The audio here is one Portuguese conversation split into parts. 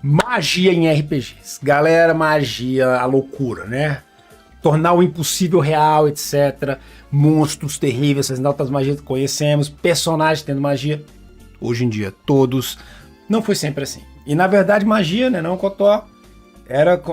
Magia em RPGs. Galera, magia, a loucura, né? Tornar o impossível real, etc. Monstros terríveis, essas altas magias que conhecemos, personagens tendo magia. Hoje em dia, todos. Não foi sempre assim. E na verdade, magia, né? Não, Cotó.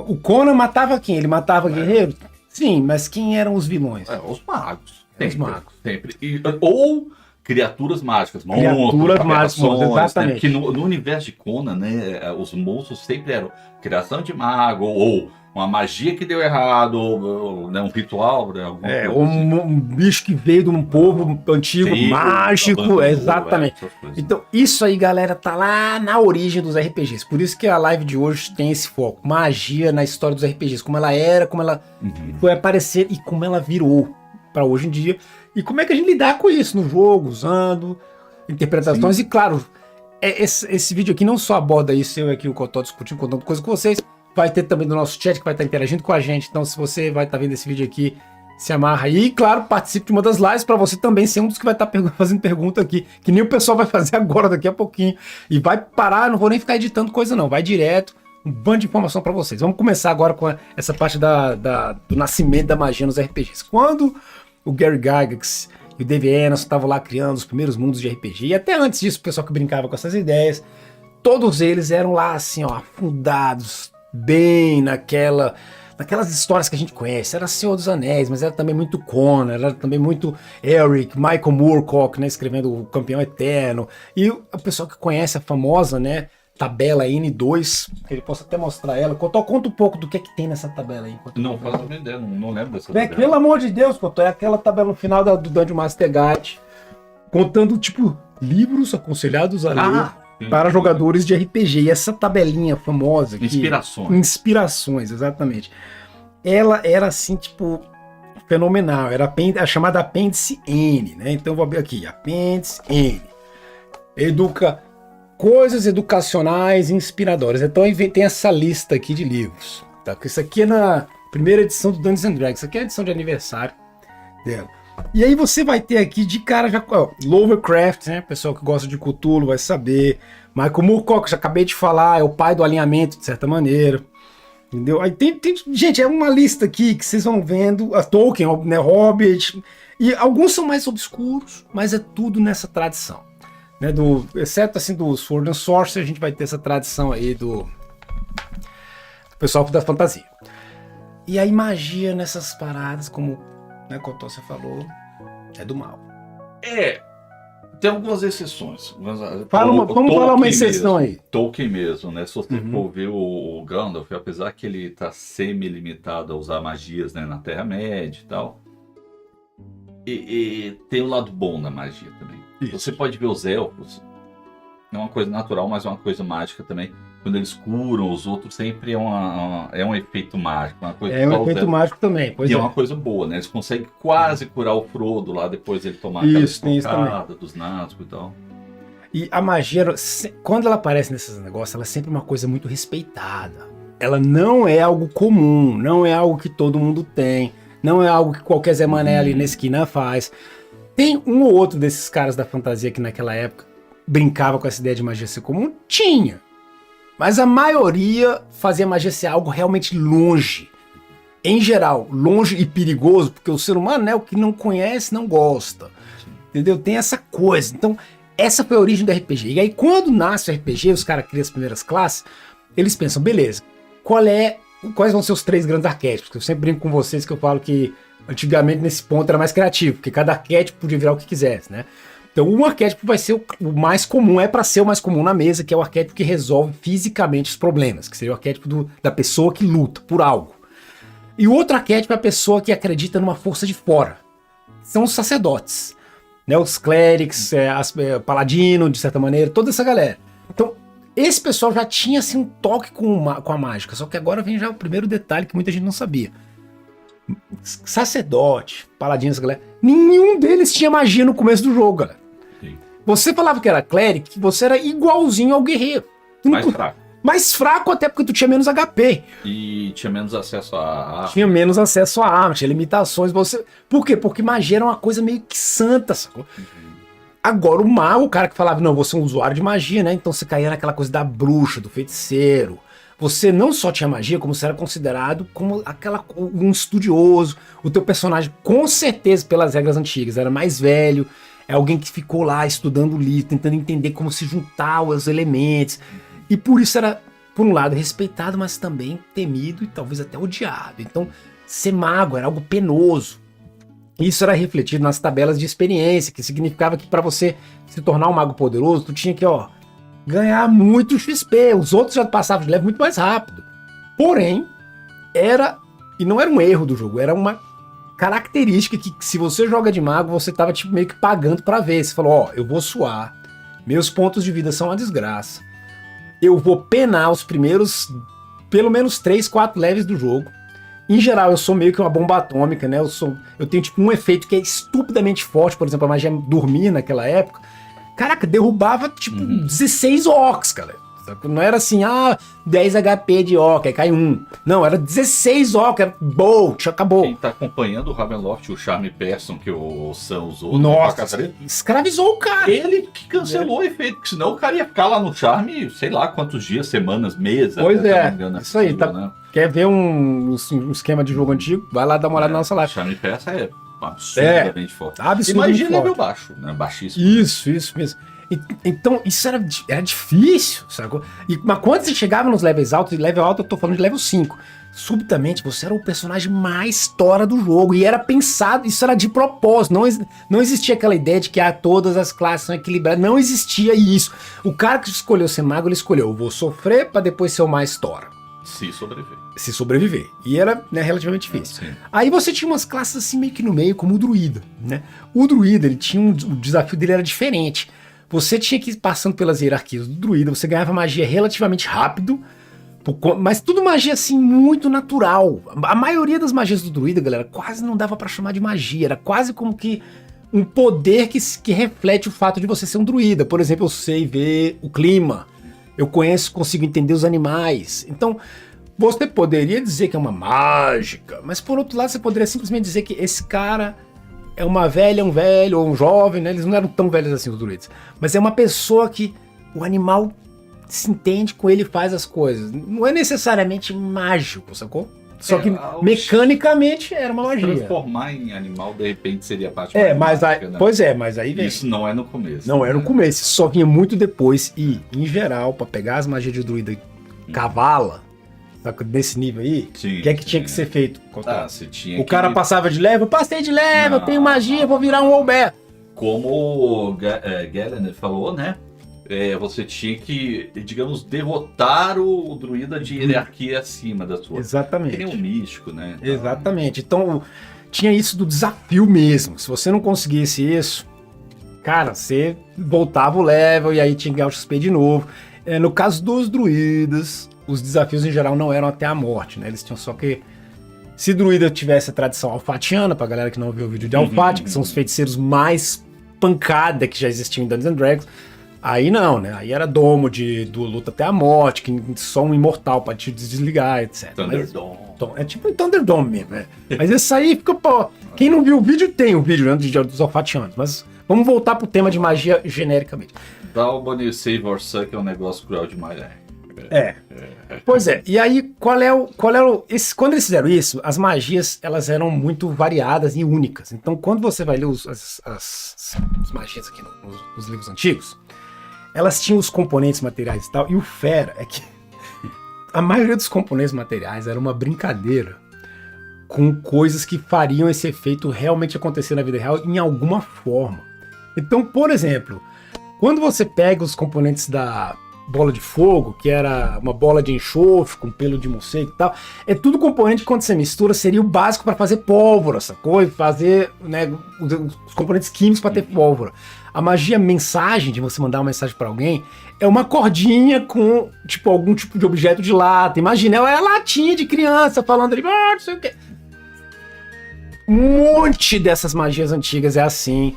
O Conan matava quem? Ele matava guerreiros? Sim, mas quem eram os vilões? Os magos. Os magos. Sempre. Ou criaturas mágicas. Criaturas mágicas, exatamente. Né? Que no universo de Conan, né, os monstros sempre eram criação de mago, ou uma magia que deu errado, ou né, um ritual. Né, um bicho que veio de um povo antigo, sim, mágico, exatamente. Então, isso aí, galera, tá lá na origem dos RPGs. Por isso que a live de hoje tem esse foco. Magia na história dos RPGs. Como ela era, como ela foi aparecer e como ela virou para hoje em dia. E como é que a gente lidar com isso no jogo, usando interpretações. Sim. E claro, esse vídeo aqui não só aborda isso, eu aqui o Cotó discutindo, contando coisa com vocês. Vai ter também no nosso chat que vai estar interagindo com a gente. Então, se você vai estar vendo esse vídeo aqui, se amarra aí. E, claro, participe de uma das lives para você também ser um dos que vai estar fazendo pergunta aqui. Que nem o pessoal vai fazer agora, daqui a pouquinho. E vai parar, não vou nem ficar editando coisa não. Vai direto, um bando de informação para vocês. Vamos começar agora com essa parte do nascimento da magia nos RPGs. Quando o Gary Gygax e o Dave Enos estavam lá criando os primeiros mundos de RPG. E até antes disso, o pessoal que brincava com essas ideias, todos eles eram lá assim, ó, afundados, bem naquelas histórias que a gente conhece. Era Senhor dos Anéis, mas era também muito Conan, era também muito Eric, Michael Moorcock, né, escrevendo O Campeão Eterno. E o pessoal que conhece a famosa, né, tabela N2, que ele possa até mostrar ela. Cotó, conta um pouco do que tem nessa tabela aí. Não faço a ideia, não lembro dessa tabela. Pelo amor de Deus, Cotó, é aquela tabela no final do Dungeon Master Guide, contando, tipo, livros aconselhados a ler para jogadores de RPG. E essa tabelinha famosa aqui... Inspirações, exatamente. Ela era, assim, tipo, fenomenal. Era a chamada Apêndice N, né? Então, eu vou abrir aqui, Apêndice N. Coisas educacionais inspiradoras. Então tem essa lista aqui de livros. Tá? Porque isso aqui é na primeira edição do Dungeons and Dragons. Isso aqui é a edição de aniversário dela. E aí você vai ter aqui de cara já... Lovecraft, né? Pessoal que gosta de Cthulhu vai saber. Michael Moorcock, já acabei de falar, é o pai do alinhamento, de certa maneira. Entendeu? Aí gente, é uma lista aqui que vocês vão vendo. A Tolkien, né? Hobbit. E alguns são mais obscuros, mas é tudo nessa tradição. Né, exceto assim do Sword and Sorcery, a gente vai ter essa tradição aí do pessoal da fantasia. E a magia nessas paradas, como né, Cotó você falou, é do mal. Tem algumas exceções. Vamos falar uma exceção aí. Tolkien mesmo, né? Se você for ver o Gandalf, apesar que ele tá semi-limitado a usar magias, né, na Terra-média e tal, e tem o lado bom da magia também. Isso. Você pode ver os elfos, é uma coisa natural, mas é uma coisa mágica também. Quando eles curam os outros, sempre é um efeito mágico. Uma coisa um efeito mágico também. Pois é uma coisa boa, né? Eles conseguem quase curar o Frodo lá depois ele tomar aquela estocada dos Nazgûl e tal. E a magia, quando ela aparece nesses negócios, ela é sempre uma coisa muito respeitada. Ela não é algo comum, não é algo que todo mundo tem, não é algo que qualquer Zé Mané ali na esquina faz. Tem um ou outro desses caras da fantasia que naquela época brincava com essa ideia de magia ser comum? Tinha. Mas a maioria fazia magia ser algo realmente longe. Em geral, longe e perigoso, porque o ser humano, né, o que não conhece, não gosta. Entendeu? Tem essa coisa. Então, essa foi a origem do RPG. E aí, quando nasce o RPG, os caras criam as primeiras classes, eles pensam, beleza, quais vão ser os 3 grandes arquétipos? Eu sempre brinco com vocês que eu falo que antigamente, nesse ponto, era mais criativo, porque cada arquétipo podia virar o que quisesse, né? Então, um arquétipo vai ser o mais comum, é para ser o mais comum na mesa, que é o arquétipo que resolve fisicamente os problemas, que seria o arquétipo da pessoa que luta por algo. E o outro arquétipo é a pessoa que acredita numa força de fora. São os sacerdotes, né? Os clerics, paladino, de certa maneira, toda essa galera. Então, esse pessoal já tinha assim, um toque com a mágica, só que agora vem já o primeiro detalhe que muita gente não sabia. Sacerdote, paladinos, galera, nenhum deles tinha magia no começo do jogo, galera. Sim. Você falava que era clérigo, você era igualzinho ao guerreiro. Mais fraco até porque tu tinha menos HP. E tinha menos acesso a arma. Tinha menos acesso a arma, tinha limitações. Por quê? Porque magia era uma coisa meio que santa, sacou? Agora o mago, o cara que falava, não, você é um usuário de magia, né? Então você caía naquela coisa da bruxa, do feiticeiro. Você não só tinha magia, como você era considerado como um estudioso. O teu personagem, com certeza, pelas regras antigas, era mais velho. É alguém que ficou lá estudando o livro, tentando entender como se juntar os elementos. E por isso era, por um lado, respeitado, mas também temido e talvez até odiado. Então, ser mago era algo penoso. Isso era refletido nas tabelas de experiência, que significava que para você se tornar um mago poderoso, tu tinha que, ganhar muito XP. Os outros já passavam de level muito mais rápido. Porém, e não era um erro do jogo, era uma característica que se você joga de mago, você tava tipo meio que pagando pra ver. Você falou, eu vou suar, meus pontos de vida são uma desgraça. Eu vou penar os primeiros, pelo menos 3, 4 levels do jogo. Em geral, eu sou meio que uma bomba atômica, né? Eu tenho tipo um efeito que é estupidamente forte, por exemplo, a magia dormir naquela época. Caraca, derrubava tipo 16 orcs, cara. Não era assim, 10 HP de orc, aí cai um. Não, era 16 orc, era bolt, acabou. Quem tá acompanhando o Ravenloft, o Charme Person que o Sam usou. Nossa, escravizou o cara. Ele que cancelou o efeito, porque senão o cara ia ficar lá no Charme, sei lá quantos dias, semanas, meses. Pois é, isso aí, tá, né? Quer ver um esquema de jogo antigo? Vai lá dar uma olhada na nossa live. Charme Person é absurdamente forte. Absurdamente Imagina level baixo, né? Baixíssimo. Isso mesmo. Então, isso era difícil, sacou? Mas quando você chegava nos levels altos, e level alto eu tô falando de level 5, subitamente você era o personagem mais tora do jogo, e era pensado, isso era de propósito, não existia aquela ideia de que todas as classes são equilibradas, não existia isso. O cara que escolheu ser mago, ele escolheu, eu vou sofrer pra depois ser o mais tora. Se sobreviver. E era, né, relativamente difícil. Aí você tinha umas classes assim meio que no meio, como o druida, né? O druida, ele tinha o desafio dele era diferente. Você tinha que ir passando pelas hierarquias do druida, você ganhava magia relativamente rápido, mas tudo magia assim muito natural. A maioria das magias do druida, galera, quase não dava pra chamar de magia, era quase como que um poder que reflete o fato de você ser um druida. Por exemplo, eu sei ver o clima, eu consigo entender os animais. Então, você poderia dizer que é uma mágica, mas por outro lado você poderia simplesmente dizer que esse cara é uma velha, um velho ou um jovem, né? Eles não eram tão velhos assim, os druidas. Mas é uma pessoa que o animal se entende com ele e faz as coisas. Não é necessariamente mágico, sacou? Só que mecanicamente era uma magia. Transformar em animal, de repente, seria a parte mais mágica, né? Pois é, mas aí vem. Isso não é no começo. Não é no começo, isso só vinha muito depois. E, em geral, pra pegar as magias de druida e cavala, desse nível aí, o que é que tinha que ser feito? O cara passava de level, passei de level, tenho magia, vou virar um Olber. Como o Gellner falou, né? Você tinha que, digamos, derrotar o druida de hierarquia acima da sua. Exatamente. Que nem um místico, né? Exatamente. Então, tinha isso do desafio mesmo. Se você não conseguisse isso, cara, você voltava o level e aí tinha que ganhar o XP de novo. No caso dos druidas, os desafios em geral não eram até a morte, né? Eles tinham só que... Se druida tivesse a tradição alfatiana, pra galera que não viu o vídeo de Alfati, que são os feiticeiros mais pancada que já existiam em Dungeons & Dragons, aí não, né? Aí era domo do luta até a morte, que só um imortal pra te desligar, etc. Thunderdome. É tipo um Thunderdome mesmo, né? Mas esse aí fica, pô... Quem não viu o vídeo, tem o vídeo, né, dos alfatianos, mas vamos voltar pro tema de magia genericamente. Dalbany Save or Suck é um negócio cruel demais, né? Pois é, e aí quando eles fizeram isso, as magias elas eram muito variadas e únicas. Então quando você vai ler as magias aqui nos livros antigos, elas tinham os componentes materiais e tal, e o fera é que a maioria dos componentes materiais era uma brincadeira com coisas que fariam esse efeito realmente acontecer na vida real em alguma forma. Então, por exemplo, quando você pega os componentes da bola de fogo, que era uma bola de enxofre com pelo de morcego e tal, é tudo componente que quando você mistura seria o básico para fazer pólvora, sacou? E fazer, né, os componentes químicos para ter pólvora. A magia mensagem, de você mandar uma mensagem para alguém, é uma cordinha com tipo algum tipo de objeto de lata. Imagina, é a latinha de criança falando ali, não sei o que. Um monte dessas magias antigas é assim.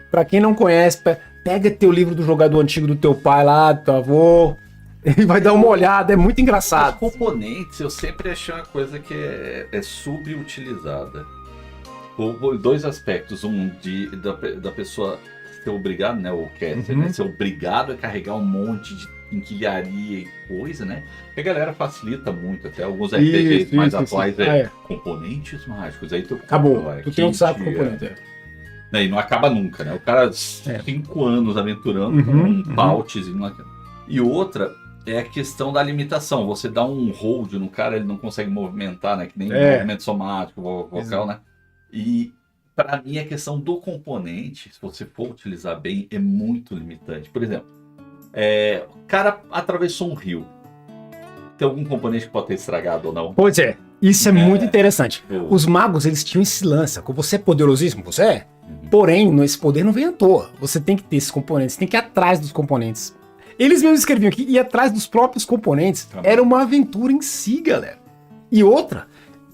Pra quem não conhece, pega teu livro do jogador antigo do teu pai lá, do teu avô, e vai dar uma olhada, é muito engraçado. Os componentes eu sempre achei uma coisa que é subutilizada. Por dois aspectos. Da pessoa ser obrigado, né? O caster, né? Ser obrigado a carregar um monte de quinquilharia e coisa, né? E a galera facilita muito, até alguns RPGs mais atuais componentes mágicos. Aí tu acabou, tu tem um saco de componente. E não acaba nunca, né? O cara 5 anos aventurando com um pautzinho. E outra é a questão da limitação. Você dá um hold no cara, ele não consegue movimentar, né? Que nem movimento somático, vocal, né? E para mim a questão do componente, se você for utilizar bem, é muito limitante. Por exemplo, o cara atravessou um rio. Tem algum componente que pode ter estragado ou não? Pois é, isso é muito interessante. Os magos, eles tinham esse lance. Você é poderosíssimo, você é. Porém, esse poder não vem à toa. Você tem que ter esses componentes, tem que ir atrás dos componentes. Eles mesmos escreviam que ir atrás dos próprios componentes era uma aventura em si, galera. E outra,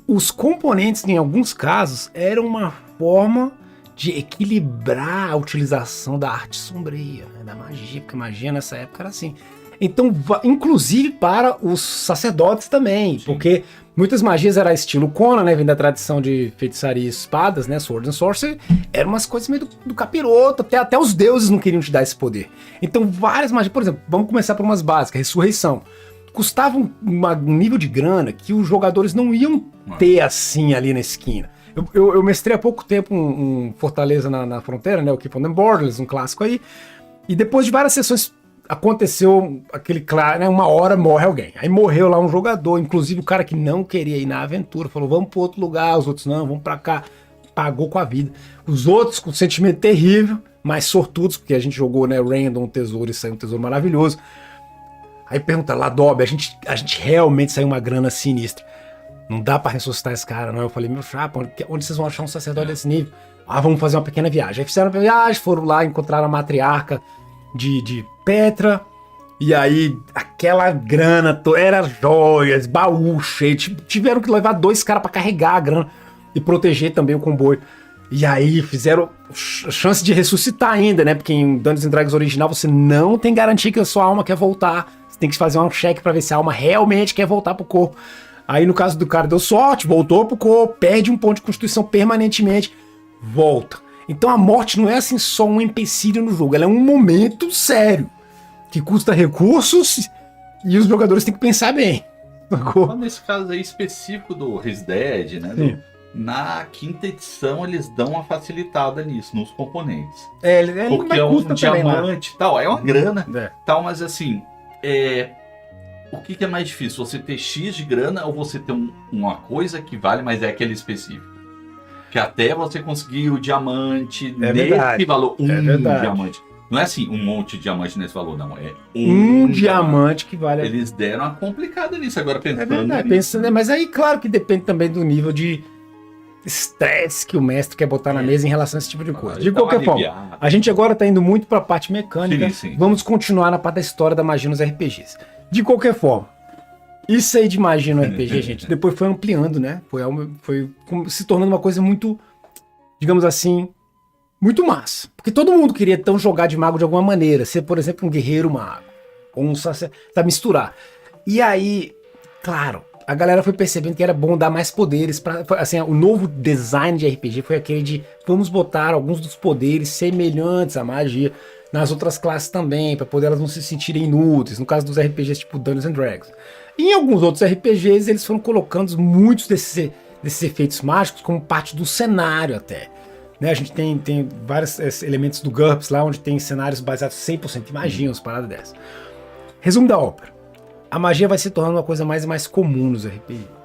os componentes, em alguns casos, eram uma forma de equilibrar a utilização da arte sombria, né, da magia, porque magia nessa época era assim. Então, inclusive para os sacerdotes também, porque muitas magias eram estilo Conan, né, vem da tradição de feitiçaria e espadas, né, Sword and Sorcery, eram umas coisas meio do capiroto, até os deuses não queriam te dar esse poder. Então, várias magias, por exemplo, vamos começar por umas básicas, ressurreição. Custava um nível de grana que os jogadores não iam ter assim ali na esquina. Eu mestrei há pouco tempo um Fortaleza na Fronteira, né, o Keep on the Borders, um clássico aí, e depois de várias sessões aconteceu aquele, claro, né, uma hora morre alguém. Aí morreu lá um jogador, inclusive o cara que não queria ir na aventura, falou, vamos para outro lugar, os outros não, vamos para cá. Pagou com a vida. Os outros com um sentimento terrível, mas sortudos, porque a gente jogou, né, random, um tesouro e saiu um tesouro maravilhoso. Aí pergunta, Ladob, a gente realmente saiu uma grana sinistra. Não dá para ressuscitar esse cara, não. Eu falei, meu chapa, onde vocês vão achar um sacerdote desse nível? Ah, vamos fazer uma pequena viagem. Aí fizeram uma viagem, foram lá, encontraram a matriarca de Petra, e aí aquela grana, era joias, baú cheio, tiveram que levar 2 caras pra carregar a grana e proteger também o comboio. E aí fizeram chance de ressuscitar ainda, né? Porque em Dungeons & Dragons original você não tem garantia que a sua alma quer voltar. Você tem que fazer um check pra ver se a alma realmente quer voltar pro corpo. Aí no caso do cara deu sorte, voltou pro corpo, perde um ponto de constituição permanentemente, volta. Então a morte não é assim só um empecilho no jogo, ela é um momento sério, que custa recursos e os jogadores têm que pensar bem. Nesse caso aí específico do Res Dead, né? Na 5ª edição eles dão uma facilitada nisso, nos componentes. Porque é um diamante e tal, é uma grana, tal, mas assim, o que é mais difícil? Você ter X de grana ou você ter uma coisa que vale, mas é aquele específico? Que até você conseguir o diamante nesse valor, diamante. Não é assim, um monte de diamante nesse valor, não. É um diamante que vale. Eles deram uma complicada nisso, agora pensando. É verdade, pensando, mas aí claro que depende também do nível de estresse que o mestre quer botar na mesa em relação a esse tipo de coisa. De qualquer forma, a gente agora tá indo muito pra parte mecânica. Sim. Vamos continuar na parte da história da magia nos RPGs. De qualquer forma, isso aí de magia no RPG, gente, depois foi ampliando, né? Foi se tornando uma coisa muito, digamos assim, muito massa. Porque todo mundo queria então jogar de mago de alguma maneira. Ser, por exemplo, um guerreiro mago. Ou um sacerdote, misturar. E aí, claro, a galera foi percebendo que era bom dar mais poderes. Assim, o novo design de RPG foi aquele de vamos botar alguns dos poderes semelhantes à magia nas outras classes também, para poder elas não se sentirem inúteis. No caso dos RPGs tipo Dungeons & Dragons. E em alguns outros RPGs eles foram colocando muitos desses efeitos mágicos como parte do cenário até. Né, a gente tem vários elementos do GURPS lá, onde tem cenários baseados 100% em magia, umas paradas dessas. Resumo da ópera. A magia vai se tornando uma coisa mais e mais comum nos RPGs.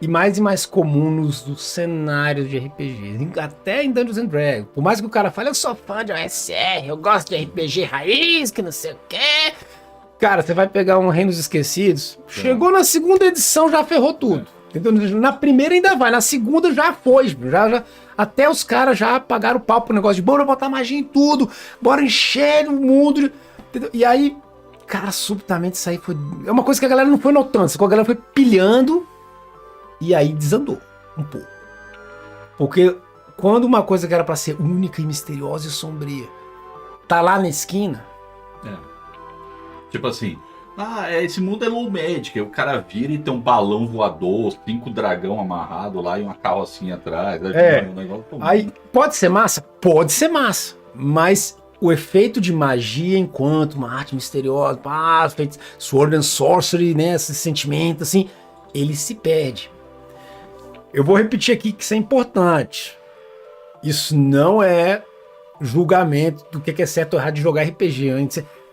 E mais comum nos cenários de RPGs. Até em Dungeons & Dragons. Por mais que o cara fale, eu sou fã de OSR, eu gosto de RPG raiz, que não sei o quê. Cara, você vai pegar um Reinos Esquecidos, chegou na 2ª edição, já ferrou tudo. Entendeu? Na primeira ainda vai, na segunda já foi. Até os caras já pagaram o pau pro negócio de bora botar magia em tudo, bora encher o mundo. Entendeu? E aí, cara, subitamente isso aí foi... É uma coisa que a galera não foi notando, a galera foi pilhando e aí desandou um pouco. Porque quando uma coisa que era pra ser única e misteriosa e sombria tá lá na esquina... Tipo assim... esse mundo é low magic. Aí o cara vira e tem um balão voador, 5 dragão amarrado lá e uma carrocinha atrás. Um negócio aí pode ser massa? Pode ser massa. mas o efeito de magia enquanto uma arte misteriosa, Sword and Sorcery, né, esse sentimento assim, ele se perde. Eu vou repetir aqui que isso é importante. Isso não é julgamento do que é certo ou errado de jogar RPG.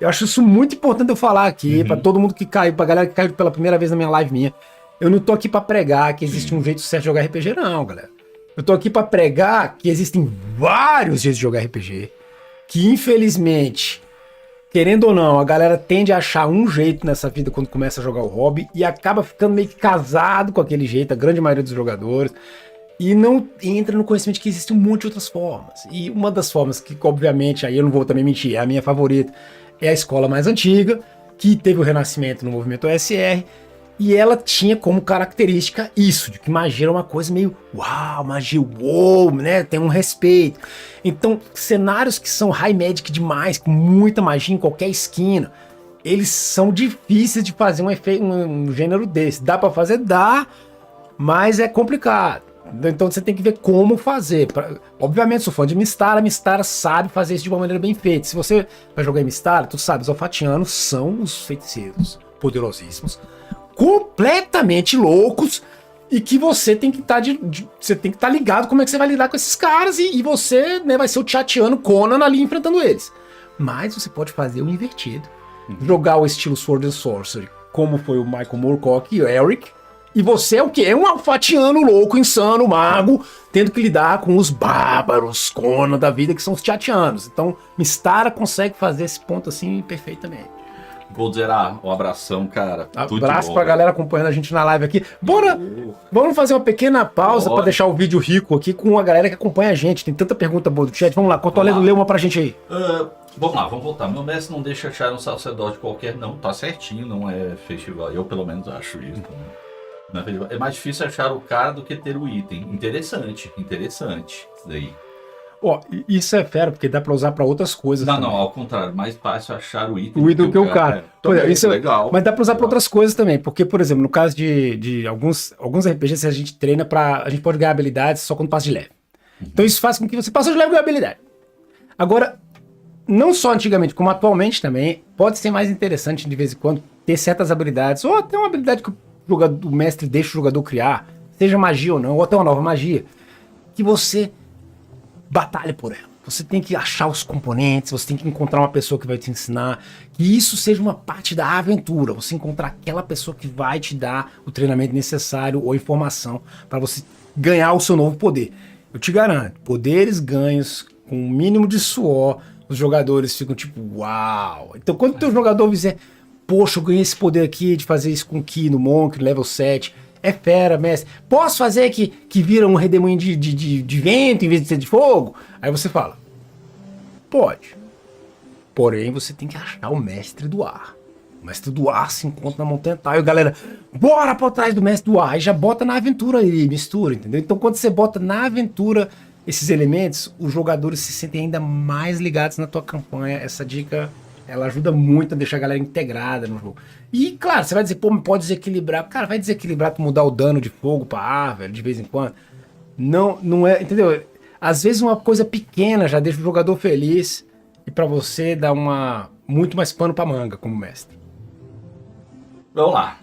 Eu acho isso muito importante eu falar aqui, pra todo mundo que caiu, pra galera que caiu pela primeira vez na minha live minha. Eu não tô aqui pra pregar que existe um jeito certo de jogar RPG, não, galera. Eu tô aqui pra pregar que existem vários jeitos de jogar RPG, que infelizmente, querendo ou não, a galera tende a achar um jeito nessa vida quando começa a jogar o hobby e acaba ficando meio que casado com aquele jeito, a grande maioria dos jogadores, e não entra no conhecimento de que existe um monte de outras formas. E uma das formas que, obviamente, aí eu não vou também mentir, é a minha favorita, é a escola mais antiga, que teve o renascimento no movimento OSR, e ela tinha como característica isso, de que magia era uma coisa meio uau, magia, uou, né? Tem um respeito. Então, cenários que são high magic demais, com muita magia em qualquer esquina, eles são difíceis de fazer um efeito, um gênero desse. Dá pra fazer? Dá, mas é complicado. Então você tem que ver como fazer. Obviamente, sou fã de Mystara, Mystara sabe fazer isso de uma maneira bem feita. Se você vai jogar em Mystara, tu sabe, os Olfatianos são os feiticeiros poderosíssimos, completamente loucos, e que você tem que estar ligado como é que você vai lidar com esses caras, e você, né, vai ser o Tchatiano Conan ali enfrentando eles. Mas você pode fazer o invertido. Jogar o estilo Sword and Sorcery, como foi o Michael Moorcock e o Eric, e você é o quê? É um alfatiano louco, insano, mago, tendo que lidar com os bárbaros Conan da vida, que são os Tchatianos. Então, Mystara consegue fazer esse ponto assim perfeitamente. Vou dizer um abração, cara. Abraço pra galera acompanhando a gente na live aqui. Vamos fazer uma pequena pausa pra deixar o vídeo rico aqui com a galera que acompanha a gente. Tem tanta pergunta boa do chat. Vamos lá, Cotoledo, lê uma pra gente aí. Vamos lá, vamos voltar. Meu mestre não deixa achar um sacerdote qualquer, não. Tá certinho, não é festival. Eu, pelo menos, acho isso. É mais difícil achar o cara do que ter o item. Interessante isso daí. Isso é fera, porque dá pra usar pra outras coisas. Não, ao contrário, mais fácil achar o item do que o cara. Isso é legal. Mas dá pra usar pra outras coisas também, porque, por exemplo, no caso de alguns RPGs, a gente treina a gente pode ganhar habilidades só quando passa de leve. Então isso faz com que você passe de leve e ganhe habilidade. Agora, não só antigamente, como atualmente também, pode ser mais interessante de vez em quando ter certas habilidades, ou até uma habilidade que o mestre deixa o jogador criar, seja magia ou não, ou até uma nova magia, que você batalha por ela. Você tem que achar os componentes, você tem que encontrar uma pessoa que vai te ensinar, que isso seja uma parte da aventura, você encontrar aquela pessoa que vai te dar o treinamento necessário ou informação para você ganhar o seu novo poder. Eu te garanto, poderes ganhos com o mínimo de suor, os jogadores ficam tipo, uau! Então quando o teu jogador dizer, poxa, eu ganhei esse poder aqui de fazer isso com Ki no Monk, level 7, é fera, mestre. Posso fazer que vira um redemoinho de vento em vez de ser de fogo? Aí você fala, pode. Porém, você tem que achar o mestre do ar. O mestre do ar se encontra na Montanha Tal. E a galera, bora pra trás do mestre do ar. Aí já bota na aventura aí, mistura, entendeu? Então quando você bota na aventura esses elementos, os jogadores se sentem ainda mais ligados na tua campanha. Essa dica, ela ajuda muito a deixar a galera integrada no jogo. E, claro, você vai dizer, pô, pode desequilibrar. Cara, vai desequilibrar tu mudar o dano de fogo pra árvore de vez em quando. Não é, entendeu? Às vezes uma coisa pequena já deixa o jogador feliz e pra você dá muito mais pano pra manga como mestre. Vamos lá.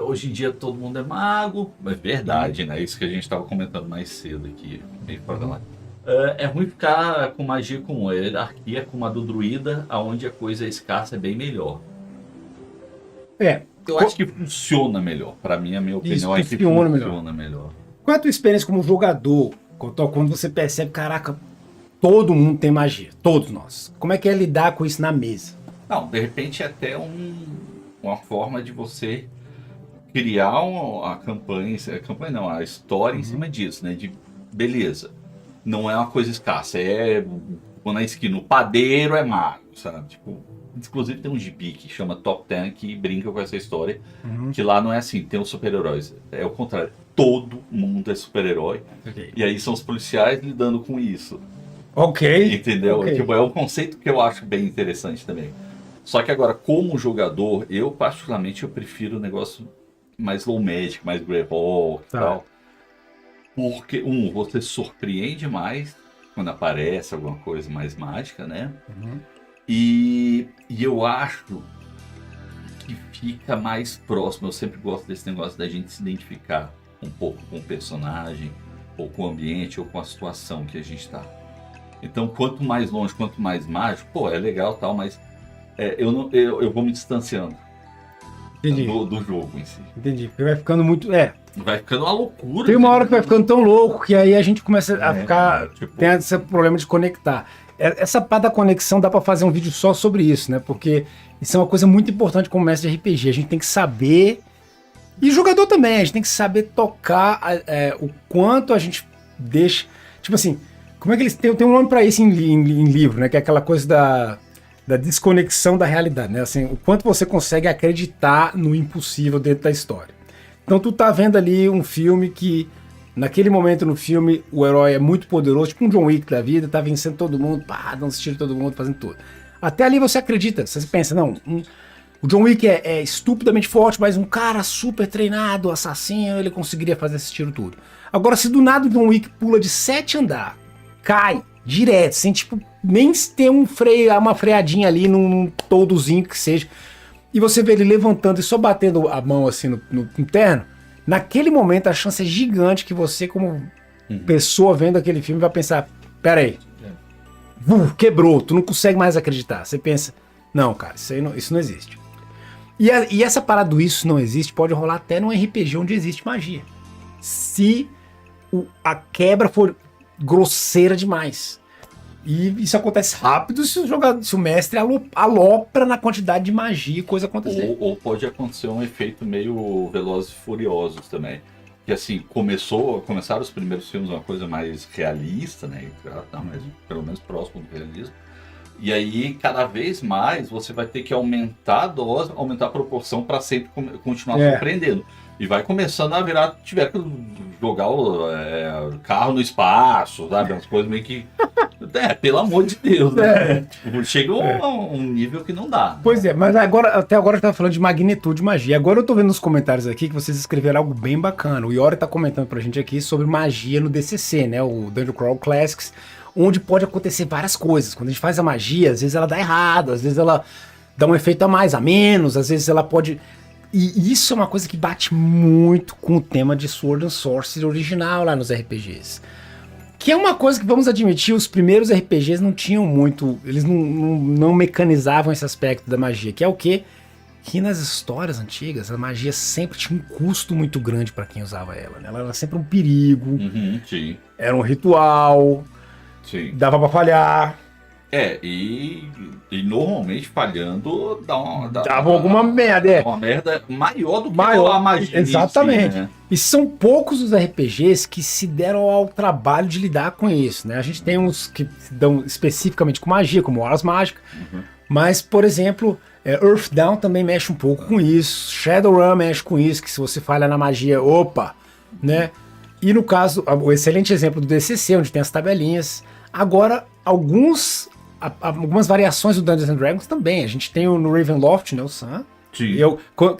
Hoje em dia todo mundo é mago. É verdade, né? Isso que a gente tava comentando mais cedo aqui. É ruim ficar com magia com hierarquia como a do druida, onde a coisa escassa é bem melhor. Eu acho que funciona melhor. Pra mim, a minha opinião é que funciona melhor. Qual é a tua experiência como jogador? Quando você percebe, caraca, todo mundo tem magia. Todos nós. Como é que é lidar com isso na mesa? Não, de repente é até uma forma de você criar a história em cima disso, né? De beleza. Não é uma coisa escassa. Na esquina, o padeiro é mago, sabe? Tipo, inclusive tem um gibi que chama Top 10 que brinca com essa história, que lá não é assim, tem os super-heróis, é o contrário, todo mundo é super-herói, e aí são os policiais lidando com isso. Entendeu? Tipo, é um conceito que eu acho bem interessante também. Só que agora, como jogador, eu particularmente prefiro o negócio mais low magic, mais Greyhawk e tal. Porque, você surpreende mais, quando aparece alguma coisa mais mágica, né? E eu acho que fica mais próximo. Eu sempre gosto desse negócio da gente se identificar um pouco com o personagem, ou com o ambiente, ou com a situação que a gente tá. Então, quanto mais longe, quanto mais mágico, pô, é legal tal, mas eu vou me distanciando do jogo em si. Entendi. Porque vai ficando muito... Vai ficando uma loucura. Tem uma hora que vai ficando tão louco que aí a gente começa a ficar... Tipo... Tem esse problema de conectar. Essa parte da conexão dá pra fazer um vídeo só sobre isso, né? Porque isso é uma coisa muito importante como mestre de RPG. A gente tem que saber... E jogador também, a gente tem que saber tocar o quanto a gente deixa... Tipo assim, como é que eles... Tem um nome pra isso em livro, né? Que é aquela coisa da desconexão da realidade, né? Assim, o quanto você consegue acreditar no impossível dentro da história. Então tu tá vendo ali um filme que, naquele momento no filme, o herói é muito poderoso, tipo um John Wick da vida, tá vencendo todo mundo, dando tiro em todo mundo, fazendo tudo. Até ali você acredita, você pensa, não, o John Wick é estupidamente forte, mas um cara super treinado, assassino, ele conseguiria fazer esse tiro tudo. Agora, se do nada o John Wick pula de 7 andar, cai direto, sem tipo, nem ter uma freadinha ali num toldozinho que seja, e você vê ele levantando e só batendo a mão assim no terno, naquele momento a chance é gigante que você, como pessoa vendo aquele filme, vai pensar, peraí, quebrou, tu não consegue mais acreditar. Você pensa, não, cara, isso não existe. E essa parada do isso não existe pode rolar até num RPG onde existe magia. Se a quebra for grosseira demais. E isso acontece rápido se o mestre alopra na quantidade de magia e coisa acontecer. Ou pode acontecer um efeito meio Velozes e Furiosos também. Que assim, começaram os primeiros filmes uma coisa mais realista, né? Mais, pelo menos próximo do realismo. E aí, cada vez mais, você vai ter que aumentar a dose, aumentar a proporção para sempre continuar surpreendendo. E vai começando a virar, tiver que jogar o carro no espaço, sabe? Umas coisas meio que... pelo amor de Deus, né? Tipo, chega a um nível que não dá. Né? Pois é, mas até agora eu tava falando de magnitude e magia. Agora eu tô vendo nos comentários aqui que vocês escreveram algo bem bacana. O Iori tá comentando pra gente aqui sobre magia no DCC, né? O Dungeon Crawl Classics, onde pode acontecer várias coisas. Quando a gente faz a magia, às vezes ela dá errado, às vezes ela dá um efeito a mais, a menos, às vezes ela pode... E isso é uma coisa que bate muito com o tema de Sword and Sorcery original lá nos RPGs. Que é uma coisa que, vamos admitir, os primeiros RPGs não tinham muito... Eles não mecanizavam esse aspecto da magia, que é o quê? Que nas histórias antigas, a magia sempre tinha um custo muito grande para quem usava ela, né? Ela era sempre um perigo, sim. Era um ritual, sim. Dava para falhar. E normalmente falhando dava alguma merda. Uma merda maior do que a magia. Exatamente. Si, né? E são poucos os RPGs que se deram ao trabalho de lidar com isso, né? A gente tem uns que se dão especificamente com magia, como Horas Mágicas, mas, por exemplo, Earthdown também mexe um pouco com isso, Shadowrun mexe com isso, que se você falha na magia, né? E no caso, o excelente exemplo do DCC, onde tem as tabelinhas. Agora, algumas variações do Dungeons and Dragons também. A gente tem no Ravenloft, né, o Sam. Sim.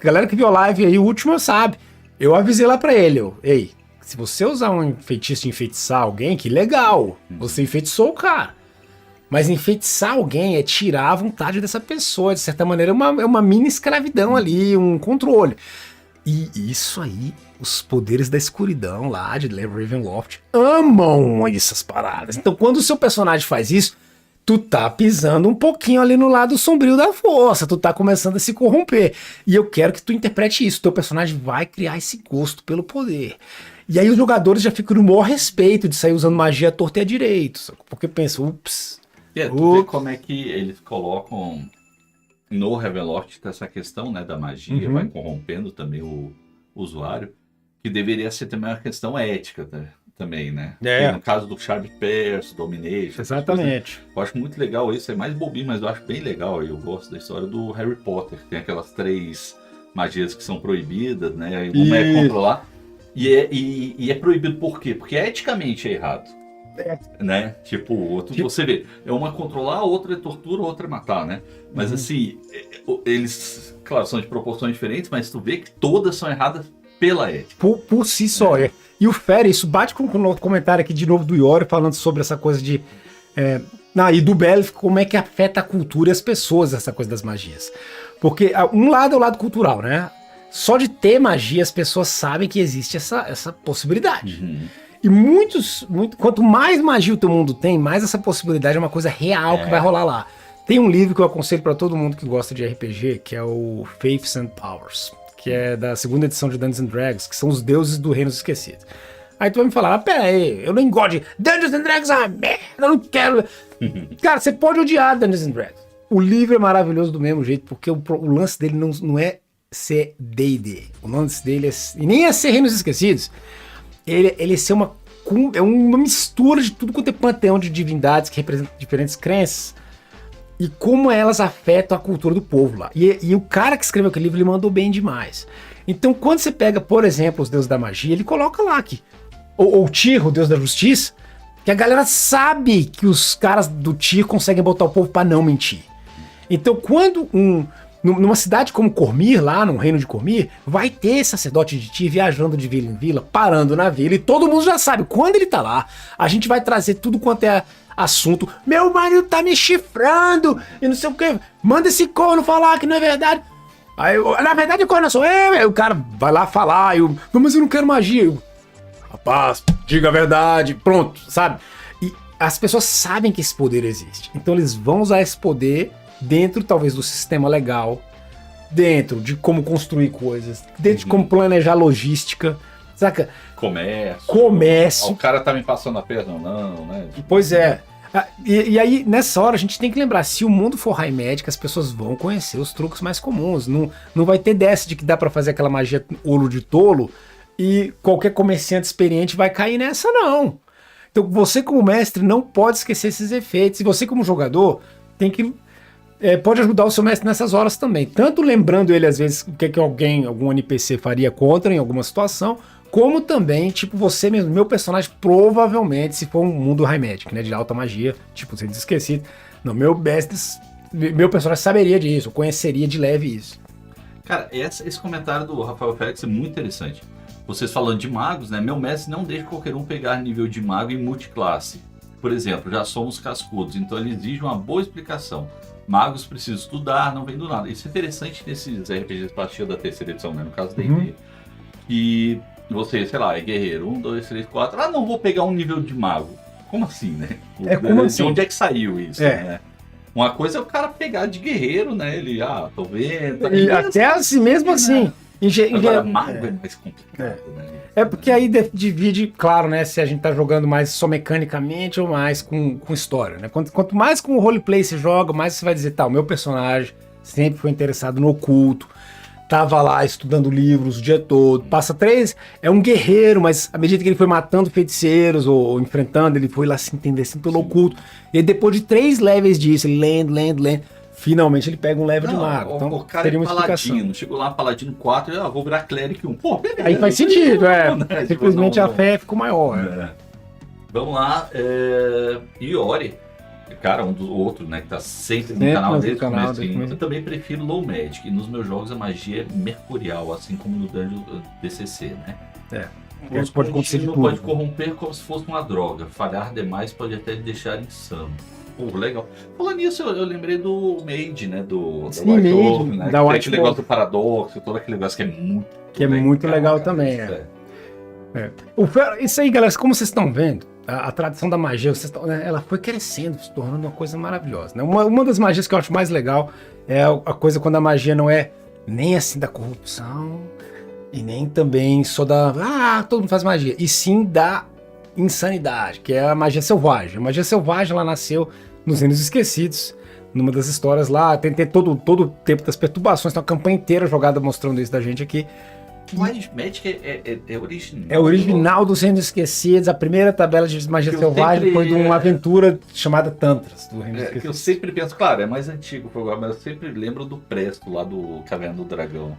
Galera que viu a live aí, o último sabe. Eu avisei lá pra ele, ei, se você usar um feitiço de enfeitiçar alguém, que legal, você enfeitiçou o cara. Mas enfeitiçar alguém é tirar a vontade dessa pessoa, de certa maneira é uma mini escravidão ali, um controle. E isso aí, os poderes da escuridão lá de Ravenloft amam essas paradas. Então quando o seu personagem faz isso, tu tá pisando um pouquinho ali no lado sombrio da força, tu tá começando a se corromper. E eu quero que tu interprete isso, teu personagem vai criar esse gosto pelo poder. E aí os jogadores já ficam no maior respeito de sair usando magia à torta e à direita, porque pensam, ups. Tu vê como é que eles colocam no Ravenloft essa questão, né, da magia, vai corrompendo também o usuário, que deveria ser também uma questão ética, tá? Também, né? No caso do Shard Pass, Domination. Exatamente. Eu acho muito legal isso, é mais bobinho, mas eu acho bem legal. Eu gosto da história do Harry Potter, que tem aquelas 3 magias que são proibidas, né? E uma é controlar. E é proibido por quê? Porque eticamente é errado. Né? Tipo, você vê, uma é controlar, outra é tortura, outra é matar, né? Mas assim, eles, claro, são de proporções diferentes, mas tu vê que todas são erradas pela ética. Por si só, E o Fere, isso bate com o comentário aqui de novo do Iori, falando sobre essa coisa de... e do Belf, como é que afeta a cultura e as pessoas, essa coisa das magias. Porque um lado é o lado cultural, né? Só de ter magia, as pessoas sabem que existe essa possibilidade. E quanto mais magia o teu mundo tem, mais essa possibilidade é uma coisa real que vai rolar lá. Tem um livro que eu aconselho para todo mundo que gosta de RPG, que é o Faiths and Powers, que é da segunda edição de Dungeons and Dragons, que são os deuses do Reino Esquecido. Aí tu vai me falar, pera aí, eu não gosto de Dungeons and Dragons, merda, eu não quero... Cara, você pode odiar Dungeons and Dragons. O livro é maravilhoso do mesmo jeito, porque o lance dele não é ser D&D. O lance dele e nem é ser Reinos Esquecidos. Ele é ser uma mistura de tudo quanto é panteão de divindades que representam diferentes crenças e como elas afetam a cultura do povo lá. E o cara que escreveu aquele livro, ele mandou bem demais. Então, quando você pega, por exemplo, os deuses da magia, ele coloca lá que ou Tyr, o deus da justiça, que a galera sabe que os caras do Tyr conseguem botar o povo pra não mentir. Então, quando numa cidade como Cormyr, lá no reino de Cormyr, vai ter sacerdote de Tyr viajando de vila em vila, parando na vila, e todo mundo já sabe, quando ele tá lá, a gente vai trazer tudo quanto é assunto. Meu marido tá me chifrando, e não sei o que, manda esse corno falar que não é verdade. Aí, na verdade, o corno sou eu. Aí o cara vai lá falar, não, mas eu não quero magia. Rapaz, diga a verdade, pronto, sabe? E as pessoas sabem que esse poder existe, então eles vão usar esse poder dentro, talvez, do sistema legal, dentro de como construir coisas, dentro de como planejar logística, saca? Comércio. O cara tá me passando a perna ou não, né? Pois é. E aí, nessa hora, a gente tem que lembrar, se o mundo for high magic, as pessoas vão conhecer os truques mais comuns. Não vai ter dessa de que dá pra fazer aquela magia olho de tolo e qualquer comerciante experiente vai cair nessa, não. Então, você como mestre não pode esquecer esses efeitos. E você como jogador tem que... pode ajudar o seu mestre nessas horas também. Tanto lembrando ele, às vezes, o que algum NPC faria contra em alguma situação, como também, tipo, você mesmo, meu personagem, provavelmente, se for um mundo high magic, né, de alta magia, tipo, você esquecido, não, meu personagem saberia disso, conheceria de leve isso. Cara, esse comentário do Rafael Félix é muito interessante. Vocês falando de magos, né, meu mestre não deixa qualquer um pegar nível de mago em multiclasse. Por exemplo, já somos cascudos, então ele exige uma boa explicação. Magos precisam estudar, não vem do nada. Isso é interessante nesses RPGs partir da terceira edição, né, no caso da D&D. E você, sei lá, é guerreiro, 1, 2, 3, 4. Não vou pegar um nível de mago. Como assim, né? Como assim? De onde é que saiu isso, né? Uma coisa é o cara pegar de guerreiro, né? Ele, tô vendo. E até assim, mesmo assim. Agora, mago é mais complicado, né? Porque aí divide, claro, né? Se a gente tá jogando mais só mecanicamente ou mais com história, né? Quanto mais com o roleplay você joga, mais você vai dizer, o meu personagem sempre foi interessado no oculto, tava lá estudando livros o dia todo, passa 3, é um guerreiro, mas à medida que ele foi matando feiticeiros ou enfrentando, ele foi lá se entender assim pelo oculto. E aí, depois de 3 levels disso, ele lendo, finalmente ele pega um level de mago. Então, o cara teria uma paladino, chegou lá, paladino 4, vou virar clérigo 1. Pô, beleza. Aí faz sentido, né? Simplesmente a fé ficou maior. Vamos lá, Iori. Cara, um do outro, né, que tá sempre no canal desde o começo. Eu também prefiro low magic. E nos meus jogos a magia é mercurial, assim como no Dungeon DCC, né? Isso pode acontecer de tudo. Pode corromper como se fosse uma droga. Falhar demais pode até deixar insano. Pô, legal. Falando nisso, eu lembrei do Mage, né? Do White Wolf, né? Da White aquele negócio do paradoxo, todo aquele negócio que é muito legal. Muito legal também, Isso aí, galera, como vocês estão vendo, a tradição da magia, ela foi crescendo, se tornando uma coisa maravilhosa, né? Uma das magias que eu acho mais legal é a coisa quando a magia não é nem assim da corrupção e nem também só todo mundo faz magia, e sim da insanidade, que é a magia selvagem. A magia selvagem, ela nasceu nos Reinos Esquecidos, numa das histórias lá, tem todo o tempo das perturbações, tem uma campanha inteira jogada mostrando isso da gente aqui. Wild Magic é original. É original dos Reinos Esquecidos. A primeira tabela de magia selvagem foi de uma aventura chamada Tantras, do Reino Esquecido. Que eu sempre penso, claro, é mais antigo o programa, mas eu sempre lembro do Presto, lá do Caverna do Dragão.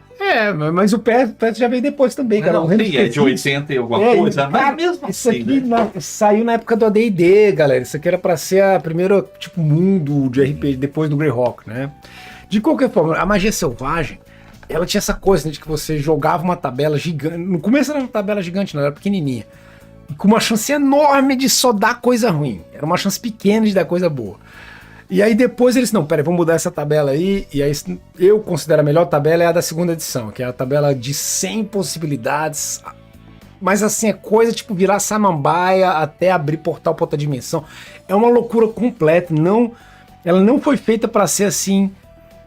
Mas o Presto já veio depois também, cara. Não, sim, é de 80 e alguma coisa, mas mesmo isso assim, aqui saiu na época do AD&D, galera. Isso aqui era pra ser a primeira, mundo de RPG, depois do Greyhawk, né? De qualquer forma, a magia selvagem, ela tinha essa coisa, né, de que você jogava uma tabela gigante. No começo era uma tabela gigante, não, era pequenininha. Com uma chance enorme de só dar coisa ruim. Era uma chance pequena de dar coisa boa. E aí depois eles, não, peraí, vamos mudar essa tabela aí. E aí eu considero a melhor tabela é a da segunda edição, que é a tabela de 100 possibilidades. Mas assim, é coisa tipo virar samambaia até abrir portal pra outra dimensão. É uma loucura completa. Ela não foi feita para ser assim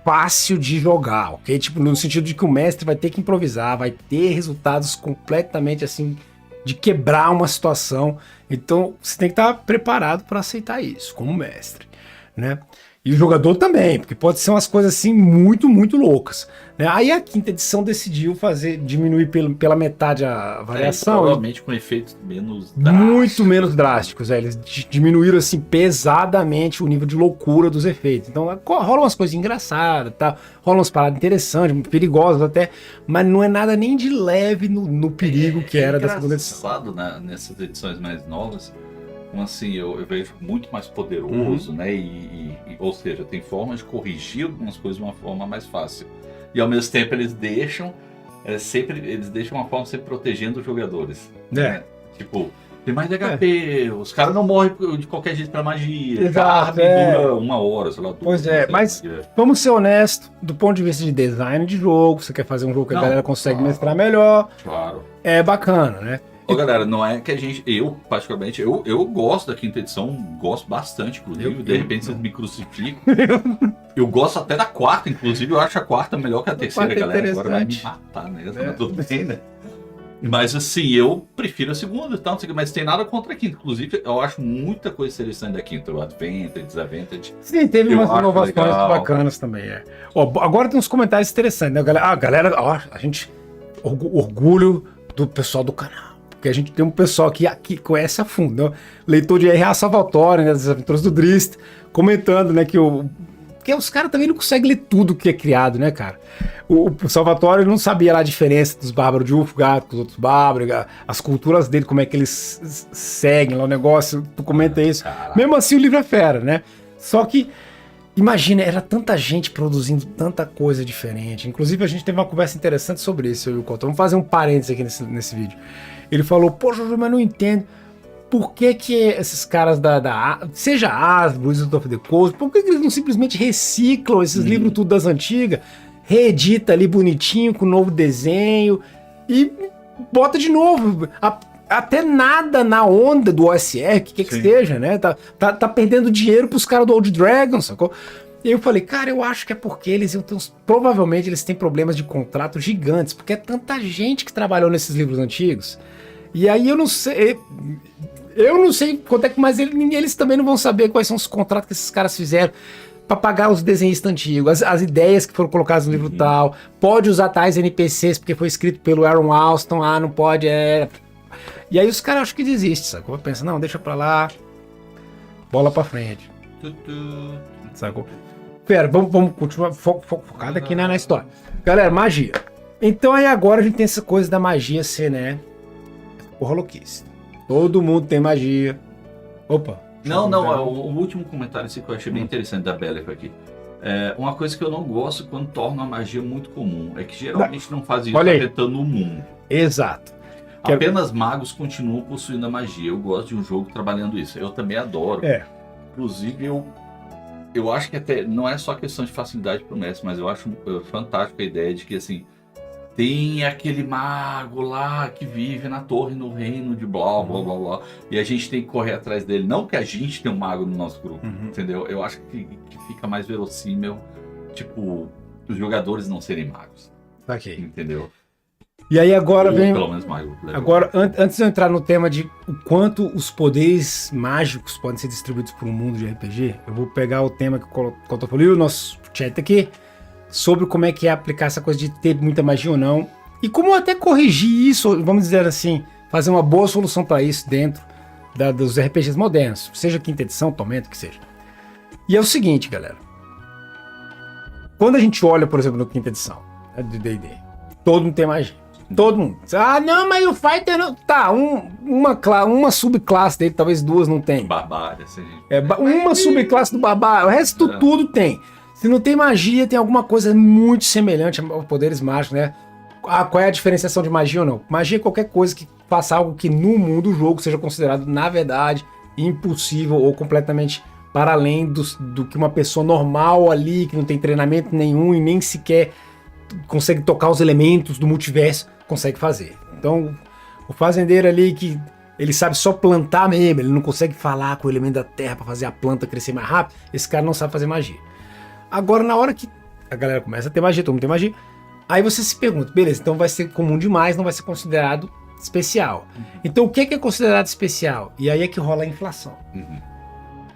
fácil de jogar, ok? Tipo, no sentido de que o mestre vai ter que improvisar, vai ter resultados completamente assim de quebrar uma situação. Então você tem que estar preparado para aceitar isso como mestre, né? E o jogador também, porque pode ser umas coisas assim muito, muito loucas, né? Aí a quinta edição decidiu diminuir pela metade a variação. Provavelmente com efeitos menos drásticos. Muito menos drásticos, eles diminuíram assim pesadamente o nível de loucura dos efeitos. Então rolam umas coisas engraçadas, tá? Rolam umas paradas interessantes, perigosas até, mas não é nada nem de leve no perigo que era da segunda edição. Né, nessas edições mais novas, então, assim, eu vejo muito mais poderoso, né? Ou seja, tem formas de corrigir algumas coisas de uma forma mais fácil. E ao mesmo tempo eles deixam uma forma sempre protegendo os jogadores. Né? Tipo, tem mais HP, os caras não morrem de qualquer jeito pra magia. Exato, dura 1 hora, sei lá. Pois é, mas vamos ser honestos, do ponto de vista de design de jogo, você quer fazer um jogo que a galera consegue mestrar melhor. Claro. É bacana, né? Ô, galera, não é que eu particularmente, eu gosto da quinta edição, gosto bastante, inclusive, de repente vocês me crucificam. Eu gosto até da quarta, inclusive, eu acho a quarta melhor que a terceira, galera. Agora vai me matar mesmo, mas tudo bem, né? Mas assim, eu prefiro a segunda e tal, mas tem nada contra a quinta. Inclusive, eu acho muita coisa interessante da quinta, o Advantage, Disadvantage. Sim, teve umas inovações bacanas também, Ó, agora tem uns comentários interessantes, né, galera? Galera, ó, a gente orgulho do pessoal do canal. Porque a gente tem um pessoal aqui conhece a fundo, né? Leitor de R.A. Salvatore, né, das aventuras do Drist, comentando, né, porque os caras também não conseguem ler tudo que é criado, né, cara? O Salvatore não sabia lá a diferença dos bárbaros de Ulfgar com os outros bárbaros, as culturas dele, como é que eles seguem lá o negócio, tu comenta isso. Caraca. Mesmo assim o livro é fera, né? Só que, imagina, era tanta gente produzindo tanta coisa diferente. Inclusive a gente teve uma conversa interessante sobre isso, eu e o Couto. Vamos fazer um parênteses aqui nesse vídeo. Ele falou, poxa, mas não entendo por que esses caras seja Hasbro, Wizards of the Coast, por que eles não simplesmente reciclam esses livros tudo das antigas, reedita ali bonitinho, com novo desenho, e bota de novo, até nada na onda do OSR, que seja, né? Tá perdendo dinheiro pros caras do Old Dragon, sacou? E eu falei, cara, eu acho que é porque provavelmente eles têm problemas de contrato gigantes, porque é tanta gente que trabalhou nesses livros antigos. E aí eu não sei quanto é que, mas eles também não vão saber quais são os contratos que esses caras fizeram para pagar os desenhistas antigos, as ideias que foram colocadas no livro tal, pode usar tais NPCs porque foi escrito pelo Aaron Alston, não pode, E aí os caras acham que desistem, sacou? Pensa, não, deixa pra lá, bola pra frente. Sacou? Pera, vamos continuar focado aqui na história. Galera, magia. Então aí agora a gente tem essa coisa da magia ser, né? Porra louquice. Todo mundo tem magia. Opa. Não, o último comentário que eu achei bem interessante da Bellic aqui. Uma coisa que eu não gosto quando torna a magia muito comum é que geralmente não faz isso afetando o mundo. Exato. Apenas magos continuam possuindo a magia. Eu gosto de um jogo trabalhando isso. Eu também adoro. Inclusive, eu acho que até não é só questão de facilidade pro mestre, mas eu acho fantástico a ideia de que, assim, tem aquele mago lá que vive na torre no reino de blá, blá, blá, blá, e a gente tem que correr atrás dele. Não que a gente tenha um mago no nosso grupo, entendeu? Eu acho que fica mais verossímil, tipo, os jogadores não serem magos. Ok. Entendeu? E aí agora vem... Pelo menos mago. Agora, antes de eu entrar no tema de o quanto os poderes mágicos podem ser distribuídos por um mundo de RPG, eu vou pegar o tema que o Couto falou e o nosso chat aqui, sobre como é que é aplicar essa coisa de ter muita magia ou não, e como até corrigir isso, vamos dizer assim, fazer uma boa solução para isso dentro dos RPGs modernos, seja quinta edição, Tormento, que seja. E é o seguinte, galera. Quando a gente olha, por exemplo, no quinta edição, né, de D&D, todo mundo tem magia. Todo mundo. Não, mas o Fighter não... Tá, uma subclasse dele, talvez duas não tem. Barbárie, assim. Uma subclasse do barbário, o resto tudo tem. Se não tem magia, tem alguma coisa muito semelhante a poderes mágicos, né? Qual é a diferenciação de magia ou não? Magia é qualquer coisa que faça algo que no mundo do jogo seja considerado, na verdade, impossível ou completamente para além do que uma pessoa normal ali, que não tem treinamento nenhum e nem sequer consegue tocar os elementos do multiverso, consegue fazer. Então, o fazendeiro ali que ele sabe só plantar mesmo, ele não consegue falar com o elemento da terra para fazer a planta crescer mais rápido, esse cara não sabe fazer magia. Agora, na hora que a galera começa a ter magia, todo mundo tem magia, aí você se pergunta, beleza, então vai ser comum demais, não vai ser considerado especial. Então, o que é considerado especial? E aí é que rola a inflação.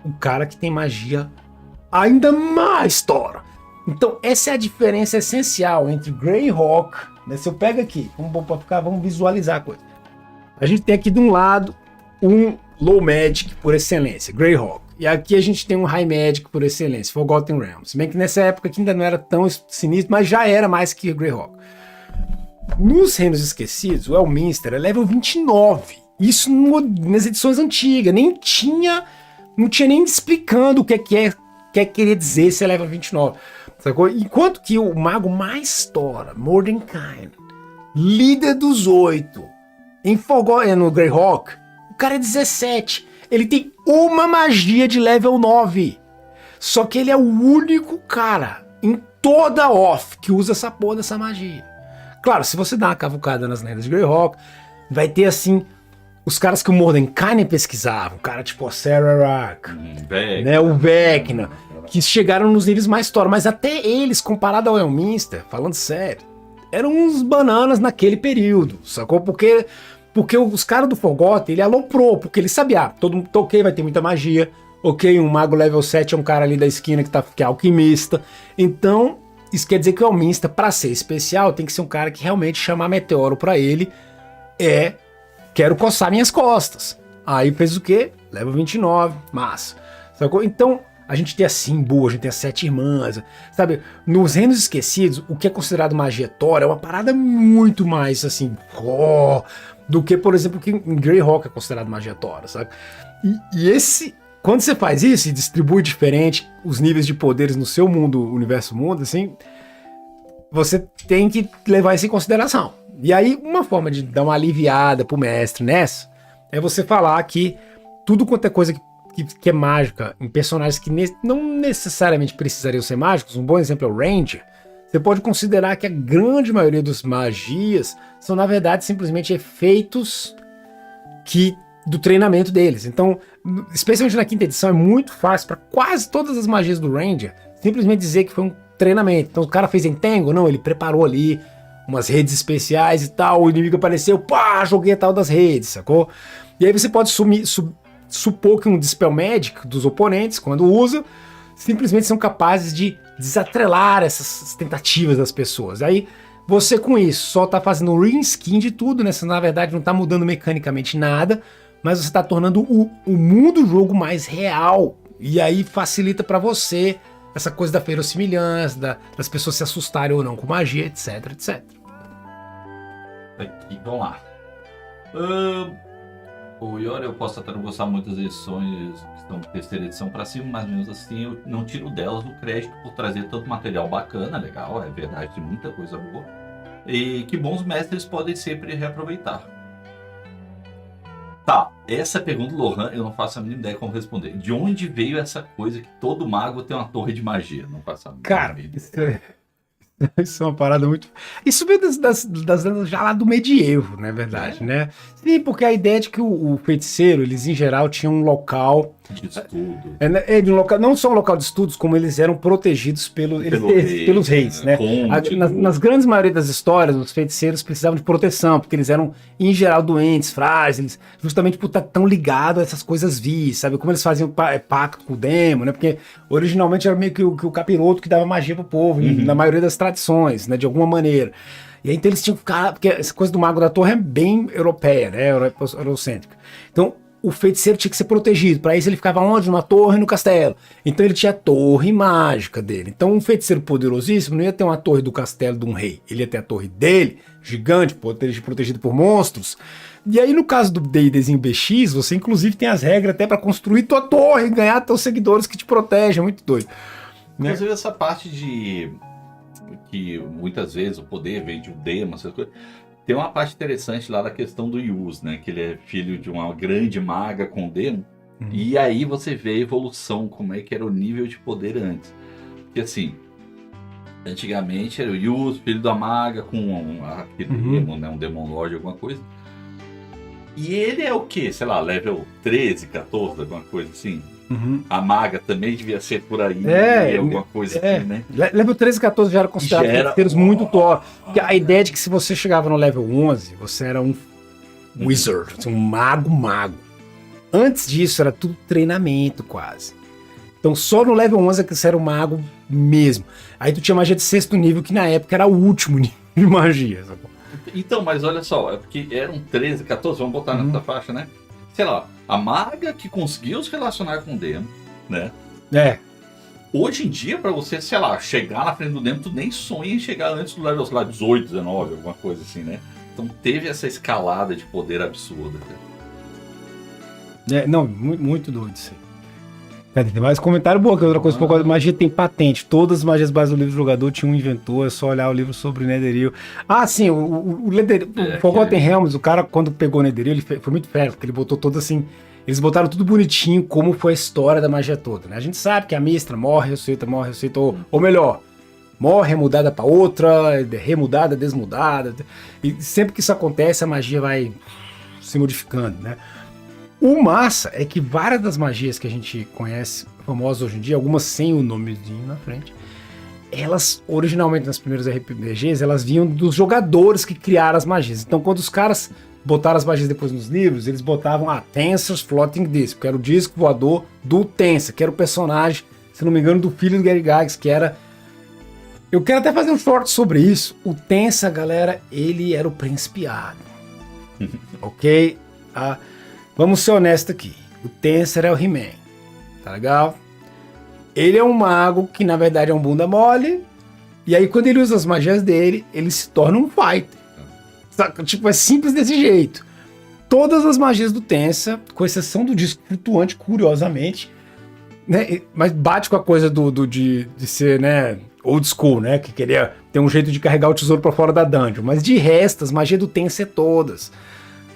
O cara que tem magia ainda mais tora. Então, essa é a diferença essencial entre Greyhawk, né? Se eu pego aqui, vamos visualizar a coisa. A gente tem aqui de um lado um Low Magic por excelência, Greyhawk. E aqui a gente tem um High Magic por excelência, Forgotten Realms. Se bem que nessa época aqui ainda não era tão sinistro, mas já era mais que Greyhawk. Nos Reinos Esquecidos, o Elminster é level 29. Isso nas edições antigas. Não tinha nem explicando o que queria dizer se é level 29. Sacou? Enquanto que o mago mais tora, Mordenkainen, líder dos 8, no Greyhawk, o cara é 17. Ele tem uma magia de level 9. Só que ele é o único cara em toda a off que usa essa porra dessa magia. Claro, se você dá uma cavucada nas lendas de Greyhawk, vai ter assim os caras que o Mordenkainen pesquisava, o cara tipo o Sararak, né, o Vecna, que chegaram nos níveis mais tora, mas até eles, comparado ao Elminster, falando sério, eram uns bananas naquele período, sacou? Porque os caras do Forgotten, ele aloprou, porque ele sabia, todo mundo, ok, vai ter muita magia, ok, um mago level 7 é um cara ali da esquina que é alquimista, então isso quer dizer que o Elminster, pra ser especial, tem que ser um cara que realmente chamar meteoro pra ele quero coçar minhas costas. Aí fez o quê? Level 29, massa. Sacou? Então, a gente tem a Simbu, a gente tem as 7 irmãs, sabe? Nos Reinos Esquecidos, o que é considerado magia tora é uma parada muito mais, assim, do que, por exemplo, que em Greyhawk é considerado magia tora, sabe? E quando você faz isso e distribui diferente os níveis de poderes no seu mundo, universo mundo, assim, você tem que levar isso em consideração. E aí, uma forma de dar uma aliviada pro mestre nessa é você falar que tudo quanto é coisa que é mágica em personagens que não necessariamente precisariam ser mágicos, um bom exemplo é o Ranger, você pode considerar que a grande maioria das magias são, na verdade, simplesmente efeitos do treinamento deles. Então, especialmente na quinta edição, é muito fácil para quase todas as magias do Ranger simplesmente dizer que foi um treinamento. Então, o cara fez entangle? Não, ele preparou ali umas redes especiais e tal, o inimigo apareceu, pá, joguei a tal das redes, sacou? E aí você pode supor que um Dispel Magic dos oponentes, quando usa, simplesmente são capazes de desatrelar essas tentativas das pessoas. Aí você com isso só tá fazendo um reskin de tudo, né? Você na verdade não tá mudando mecanicamente nada, mas você tá tornando o mundo do jogo mais real. E aí facilita para você essa coisa da verossimilhança, das pessoas se assustarem ou não com magia, etc, etc. Aqui, vamos lá. O Iori, eu posso até não gostar muito das edições que estão de terceira edição para cima, mas mesmo assim eu não tiro delas o crédito por trazer tanto material bacana, legal, é verdade, tem muita coisa boa. E que bons mestres podem sempre reaproveitar. Tá, essa pergunta do Lohan eu não faço a mínima ideia como responder. De onde veio essa coisa que todo mago tem uma torre de magia? Não faço a mínima ideia. Isso é uma parada muito... Isso veio das lendas já lá do medievo, não é verdade, né? Sim, porque a ideia é de que o feiticeiro, eles em geral tinham um local... de estudo. De um local, não só um local de estudos, como eles eram protegidos pelos reis, né? Nas grandes maioria das histórias, os feiticeiros precisavam de proteção, porque eles eram, em geral, doentes, frágeis, justamente por estar tão ligados a essas coisas vis, sabe? Como eles faziam pacto com o demo, né? Porque originalmente era meio que o capiroto que dava magia pro povo, na maioria das tradições, né? De alguma maneira. E aí, então eles tinham que ficar... Porque essa coisa do mago da torre é bem europeia, né? Eurocêntrica. Então, o feiticeiro tinha que ser protegido. Para isso ele ficava onde? Numa torre no castelo. Então ele tinha a torre mágica dele. Então um feiticeiro poderosíssimo não ia ter uma torre do castelo de um rei. Ele ia ter a torre dele, gigante, protegido por monstros. E aí no caso do D&Dzinho BX, você inclusive tem as regras até para construir tua torre e ganhar teus seguidores que te protegem. É muito doido. Né? Inclusive essa parte de que muitas vezes o poder vem de um demo, essas coisas. Tem uma parte interessante lá da questão do Yus, né? Que ele é filho de uma grande maga com demo. E aí você vê a evolução, como é que era o nível de poder antes. Porque assim, antigamente era o Yus, filho da maga, com aquele demo, né? Um Demon Lord, alguma coisa. E ele é o quê? Sei lá, level 13, 14, alguma coisa assim. A maga também devia ser por aí, alguma coisa assim, né? Level 13 e 14 já era considerado feiticeiros muito top. Porque a ideia de que se você chegava no level 11, você era um wizard, um mago. Antes disso era tudo treinamento quase. Então só no level 11 é que você era um mago mesmo. Aí tu tinha magia de 6º nível, que na época era o último nível de magia. Sabe? Então, mas olha só, é porque eram 13, 14, vamos botar nessa faixa, né? Sei lá, a maga que conseguiu se relacionar com o demo, né? Hoje em dia, pra você, sei lá, chegar na frente do demo, tu nem sonha em chegar antes do level, sei lá, 18, 19, alguma coisa assim, né? Então teve essa escalada de poder absurda. Não, muito doido isso aí. Tem mais comentário bom, que outra coisa, por causa de magia tem patente. Todas as magias bases do livro do jogador tinham um inventor, é só olhar o livro sobre o Netheril. Ah, sim, o Forgotten Realms, o cara quando pegou o Netheril, ele foi muito fértil, porque ele botou todo assim, eles botaram tudo bonitinho, como foi a história da magia toda, né? A gente sabe que a Mistra morre, ressuscita, ou melhor, morre, é mudada pra outra, remudada, desmudada, e sempre que isso acontece, a magia vai se modificando, né? O massa é que várias das magias que a gente conhece, famosas hoje em dia, algumas sem o nomezinho na frente, elas, originalmente nas primeiras RPGs, elas vinham dos jogadores que criaram as magias. Então, quando os caras botaram as magias depois nos livros, eles botavam Tenser's Floating Disc, que era o disco voador do Tenser, que era o personagem, se não me engano, do filho do Gary Gygax, que era... Eu quero até fazer um short sobre isso. O Tenser, galera, ele era o principiado. Ok? Vamos ser honestos aqui. O Tenser é o He-Man. Tá legal? Ele é um mago que, na verdade, é um bunda mole. E aí, quando ele usa as magias dele, ele se torna um fighter. Tipo, é simples desse jeito. Todas as magias do Tenser, com exceção do disco flutuante, curiosamente, né? Mas bate com a coisa de ser, né, old school, né? Que queria ter um jeito de carregar o tesouro pra fora da dungeon. Mas de resto, as magias do Tenser todas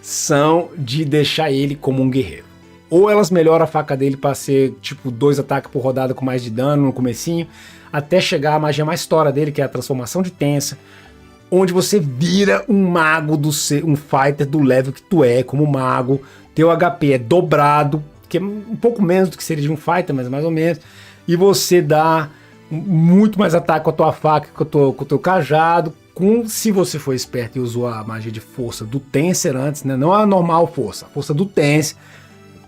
são de deixar ele como um guerreiro. Ou elas melhoram a faca dele para ser tipo 2 ataques por rodada com mais de dano no comecinho, até chegar a magia mais tora dele, que é a transformação de Tenser, onde você vira um mago, um fighter do level que tu é como mago, teu HP é dobrado, que é um pouco menos do que seria de um fighter, mas mais ou menos, e você dá muito mais ataque com a tua faca, com o teu cajado, se você for esperto e usou a magia de força do Tenser antes, né? Não a normal força, a força do Tenser,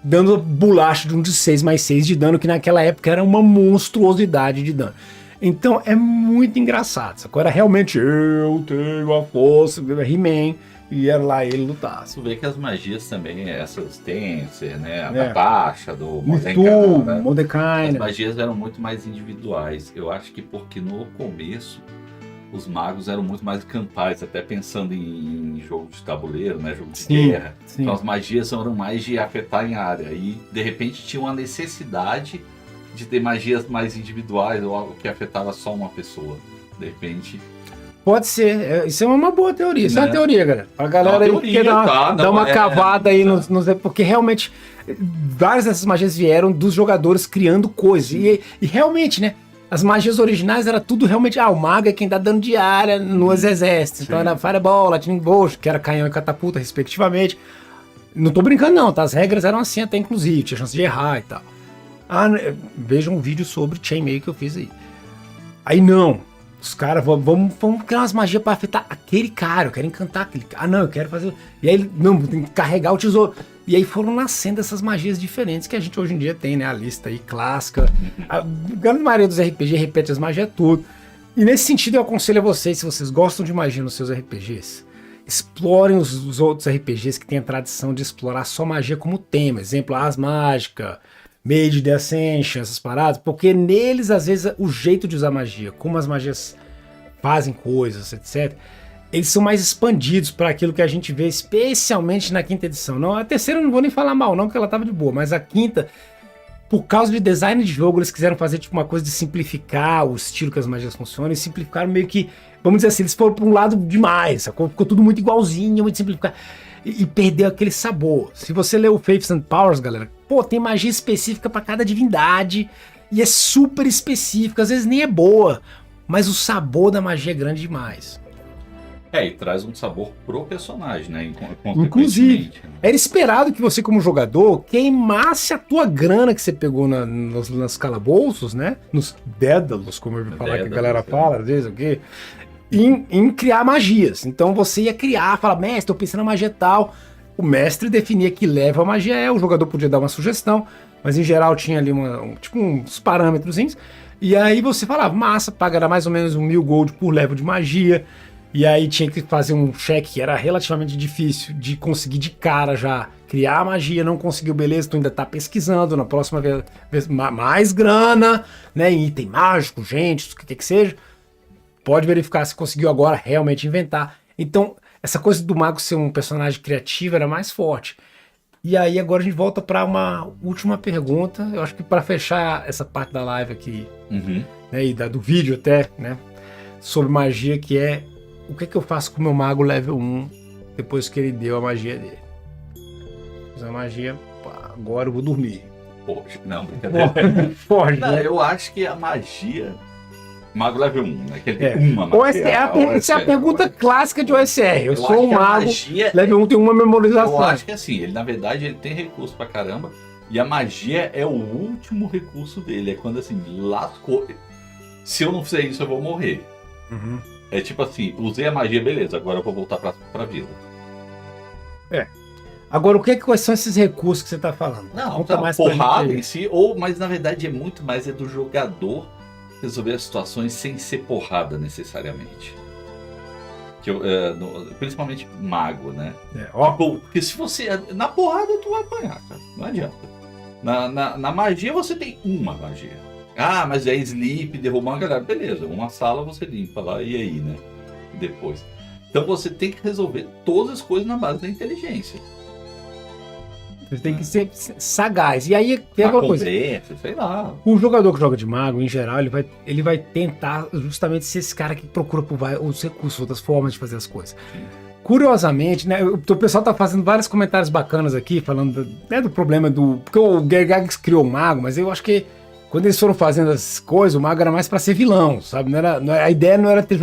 dando bolacha de um de 6 mais 6 de dano, que naquela época era uma monstruosidade de dano. Então é muito engraçado. Sacou? Era realmente eu tenho a força, He-Man, e era lá ele lutar. Você vê que as magias também, essas Tenser, né? A da Tasha, do Mordecai. As magias eram muito mais individuais. Eu acho que porque no começo os magos eram muito mais campais, até pensando em jogo de tabuleiro, né, jogo de guerra. Sim. Então as magias eram mais de afetar em área. E de repente tinha uma necessidade de ter magias mais individuais ou algo que afetava só uma pessoa. De repente... Pode ser. Isso é uma boa teoria. Isso é uma teoria, galera. A galera aí que dá uma cavada aí nos... Porque realmente várias dessas magias vieram dos jogadores criando coisas. E realmente, né? As magias originais era tudo realmente... o mago é quem dá dano de área nos exércitos. Então era Fireball, Lightning Bolt, que era canhão e catapulta, respectivamente. Não tô brincando não, tá? As regras eram assim até, inclusive. Tinha chance de errar e tal. Veja um vídeo sobre Chainmail que eu fiz aí. Aí não. Os caras, vamos criar umas magias pra afetar aquele cara. Eu quero encantar aquele cara. Não, eu quero fazer... E aí, não, tem que carregar o tesouro. E aí foram nascendo essas magias diferentes que a gente hoje em dia tem, né? A lista aí clássica. A grande maioria dos RPG repete as magias tudo. E nesse sentido eu aconselho a vocês, se vocês gostam de magia nos seus RPGs, explorem os outros RPGs que têm a tradição de explorar só magia como tema. Exemplo, Ars Mágica, Mage the Ascension, essas paradas. Porque neles, às vezes, o jeito de usar magia, como as magias fazem coisas, etc., eles são mais expandidos para aquilo que a gente vê, especialmente na quinta edição. Não, a terceira eu não vou nem falar mal, não, porque ela tava de boa, mas a quinta, por causa de design de jogo, eles quiseram fazer tipo uma coisa de simplificar o estilo que as magias funcionam, e simplificaram meio que, vamos dizer assim, eles foram para um lado demais, sacou? Ficou tudo muito igualzinho, muito simplificado, e perdeu aquele sabor. Se você ler o Faiths and Powers, galera, pô, tem magia específica para cada divindade, e é super específica, às vezes nem é boa, mas o sabor da magia é grande demais. E traz um sabor pro personagem, né? Inclusive, era esperado que você, como jogador, queimasse a tua grana que você pegou nos calabouços, né? Nos dédalos, como eu ouvi falar que a galera fala, às vezes, o quê? Em criar magias. Então você ia criar, falar, mestre, tô pensando na magia tal. O mestre definia que leva a magia é, o jogador podia dar uma sugestão, mas em geral tinha ali tipo uns parâmetrozinhos. E aí você falava, massa, pagará mais ou menos 1.000 gold por level de magia. E aí tinha que fazer um cheque que era relativamente difícil de conseguir de cara já criar a magia, não conseguiu, beleza, tu ainda tá pesquisando, na próxima vez mais grana, né, em item mágico, gente, o que quer que seja, pode verificar se conseguiu agora realmente inventar. Então, essa coisa do mago ser um personagem criativo era mais forte. E aí agora a gente volta para uma última pergunta, eu acho que para fechar essa parte da live aqui, né, e do vídeo até, né, sobre magia, que é o que eu faço com o meu mago level 1 depois que ele deu a magia dele? Fiz a magia, pá, agora eu vou dormir. Poxa, não, brincadeira. Foge, não, né? Eu acho que a magia... Mago level 1, né? Que ele tem uma magia. Essa é a pergunta clássica de OSR. Eu sou um mago, level 1 tem uma memorização. Eu acho que assim, ele na verdade ele tem recurso pra caramba, e a magia é o último recurso dele. É quando assim, lascou. Se eu não fizer isso, eu vou morrer. É tipo assim, usei a magia, beleza, agora eu vou voltar pra vila. Agora, quais são esses recursos que você tá falando? Não, tá mais porrada em si, mas na verdade é muito mais do jogador resolver as situações sem ser porrada necessariamente. Principalmente mago, né? Porque se você... Na porrada tu vai apanhar, cara. Não adianta. Na magia você tem uma magia. Ah, mas é sleep, derrubar uma galera. Beleza, uma sala você limpa lá, e aí, né? Depois. Então você tem que resolver todas as coisas na base da inteligência. Você tem que ser sagaz. E aí tem aquela coisa. Sei lá. O jogador que joga de mago, em geral, ele vai tentar justamente ser esse cara que procura por os recursos, outras formas de fazer as coisas. Sim. Curiosamente, né? O pessoal tá fazendo vários comentários bacanas aqui, falando do problema do... Porque o Gygax criou o mago, mas eu acho que quando eles foram fazendo as coisas, o mago era mais pra ser vilão, sabe? A ideia não era ter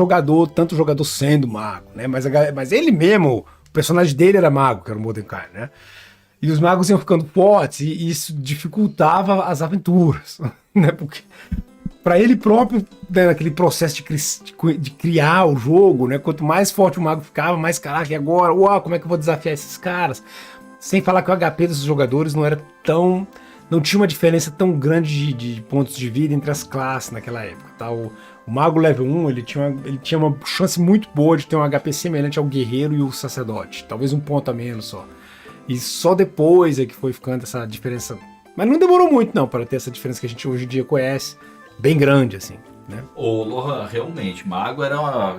tanto jogador sendo mago, né? Mas ele mesmo, o personagem dele era mago, que era o Mordecai, né? E os magos iam ficando fortes e isso dificultava as aventuras, né? Porque para ele próprio, né, naquele processo de criar o jogo, né? Quanto mais forte o mago ficava, mais caraca, e agora? Uau, como é que eu vou desafiar esses caras? Sem falar que o HP dos jogadores não tinha uma diferença tão grande de pontos de vida entre as classes naquela época, tá? O mago level 1, ele tinha uma chance muito boa de ter um HP semelhante ao guerreiro e o sacerdote, talvez um ponto a menos só. E só depois é que foi ficando essa diferença. Mas não demorou muito não para ter essa diferença que a gente hoje em dia conhece, bem grande assim, né? O Lohan, realmente, mago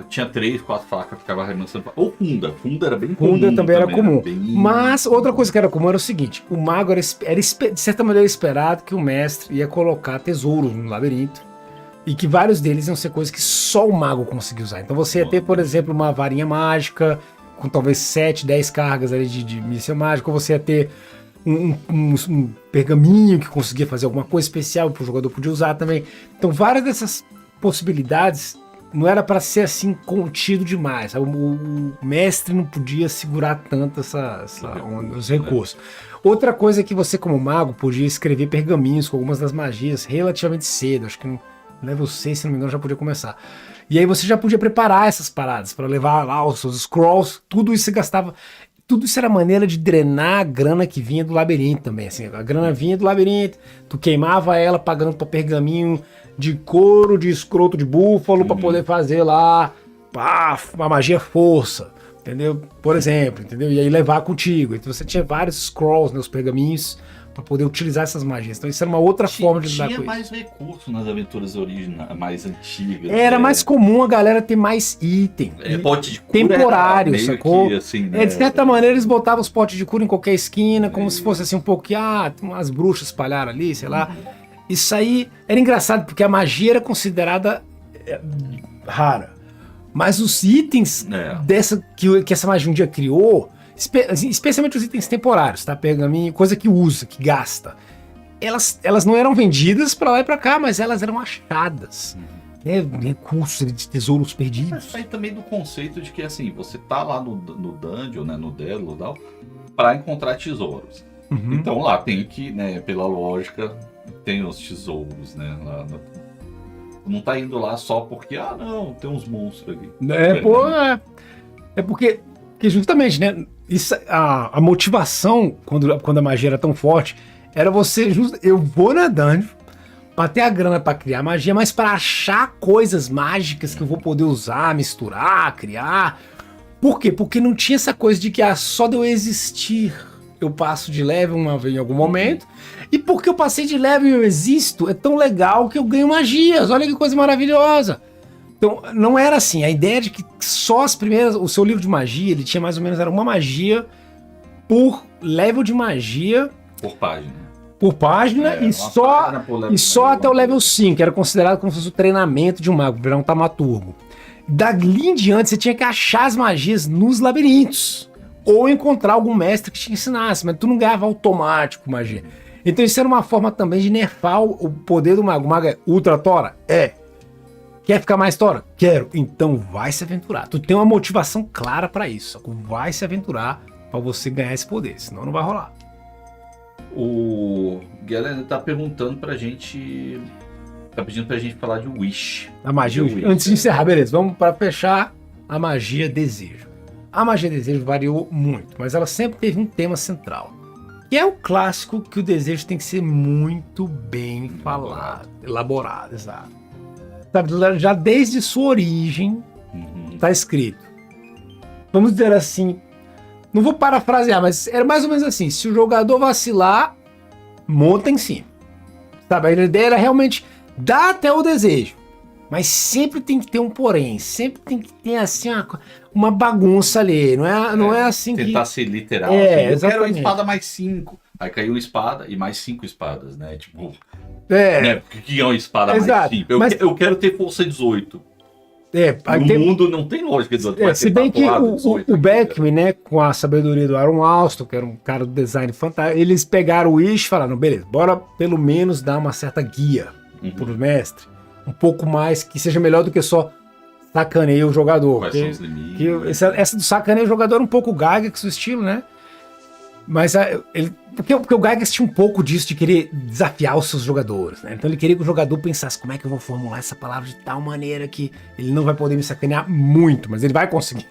tinha 3, 4 facas, ficava arremessando. Ou funda era bem comum. Funda também era comum. Mas outra coisa que era comum era o seguinte, o mago era de certa maneira esperado que o mestre ia colocar tesouros no labirinto e que vários deles iam ser coisas que só o mago conseguia usar. Então você ia ter, por exemplo, uma varinha mágica com talvez 7, 10 cargas ali de míssil mágico, ou você ia ter um pergaminho que conseguia fazer alguma coisa especial que o jogador podia usar também. Então várias dessas possibilidades não era para ser assim contido demais. O mestre não podia segurar tanto os recursos. Outra coisa é que você, como mago, podia escrever pergaminhos com algumas das magias relativamente cedo. Acho que no level 6, se não me engano, já podia começar. E aí você já podia preparar essas paradas para levar lá os seus scrolls. Tudo isso você gastava. Tudo isso era maneira de drenar a grana que vinha do labirinto também. Assim, a grana vinha do labirinto, tu queimava ela pagando para pergaminho de couro, de escroto de búfalo, para poder fazer lá uma magia força, entendeu? Por exemplo, entendeu? E aí levar contigo. Então você tinha vários scrolls, né, os pergaminhos, pra poder utilizar essas magias. Então isso era uma outra forma de lidar com isso. Tinha mais recurso nas aventuras originais, mais antigas. Era mais comum a galera ter mais item. Pote de cura temporário, sacou? Que, assim, né? De certa maneira eles botavam os potes de cura em qualquer esquina, como se fosse assim um pouco que, umas bruxas espalharam ali, sei lá. Isso aí era engraçado, porque a magia era considerada rara. Mas os itens que essa magia um dia criou, especialmente os itens temporários, tá? Pergaminho, coisa que usa, que gasta. Elas não eram vendidas pra lá e pra cá, mas elas eram achadas. Recursos de tesouros perdidos. Mas sai também do conceito de que, assim, você tá lá no dungeon, né, no Delo e tal, pra encontrar tesouros. Então lá tem que, né, pela lógica, tem os tesouros, né, lá não tá indo lá só porque, não, tem uns monstros ali. É porque justamente, né, isso, a motivação, quando a magia era tão forte, era você, eu vou na dungeon, pra ter a grana pra criar magia, mas pra achar coisas mágicas que eu vou poder usar, misturar, criar. Por quê? Porque não tinha essa coisa de que só de eu existir eu passo de level em algum momento, e porque eu passei de level e eu existo, é tão legal que eu ganho magias. Olha que coisa maravilhosa. Então, não era assim. A ideia de que só as primeiras... O seu livro de magia, ele tinha mais ou menos... Era uma magia por level de magia... Por página e só até o level 5. Era considerado como se fosse o treinamento de um mago, virar um taumaturgo. Dali em diante, você tinha que achar as magias nos labirintos. Ou encontrar algum mestre que te ensinasse. Mas tu não ganhava automático magia. Então isso era uma forma também de nerfar o poder do mago. O mago é ultra tora? Quer ficar mais tora? Quero. Então vai se aventurar. Tu tem uma motivação clara pra isso. Vai se aventurar pra você ganhar esse poder. Senão não vai rolar. O Guilherme tá perguntando pra gente... Tá pedindo pra gente falar de Wish. A magia Wish. Antes de encerrar, beleza. Vamos pra fechar a magia desejo. A magia desejo variou muito, mas ela sempre teve um tema central. Que é o clássico que o desejo tem que ser muito bem falado, elaborado, exato. Sabe, já desde sua origem, tá escrito. Vamos dizer assim, não vou parafrasear, mas era mais ou menos assim: se o jogador vacilar, monta em cima. Sabe, a ideia era realmente dar até o desejo. Mas sempre tem que ter um porém, sempre tem que ter assim uma bagunça ali, não é assim tentar que... Tentar ser literal, eu quero a espada mais 5, aí caiu espada e mais 5 espadas, né, tipo... Porque que é uma espada mais 5? Eu quero ter força 18. No mundo não tem lógica de se bem que o Beckman, né, com a sabedoria do Aaron Alston, que era um cara do design fantástico, eles pegaram o Wish e falaram, beleza, bora pelo menos dar uma certa guia pro mestre. Um pouco mais, que seja melhor do que só sacaneia o jogador. Quais são os limites? Essa do sacaneia o jogador é um pouco Gygax, o estilo, né? Mas porque o Gygax tinha um pouco disso de querer desafiar os seus jogadores, né? Então ele queria que o jogador pensasse como é que eu vou formular essa palavra de tal maneira que ele não vai poder me sacanear muito, mas ele vai conseguir.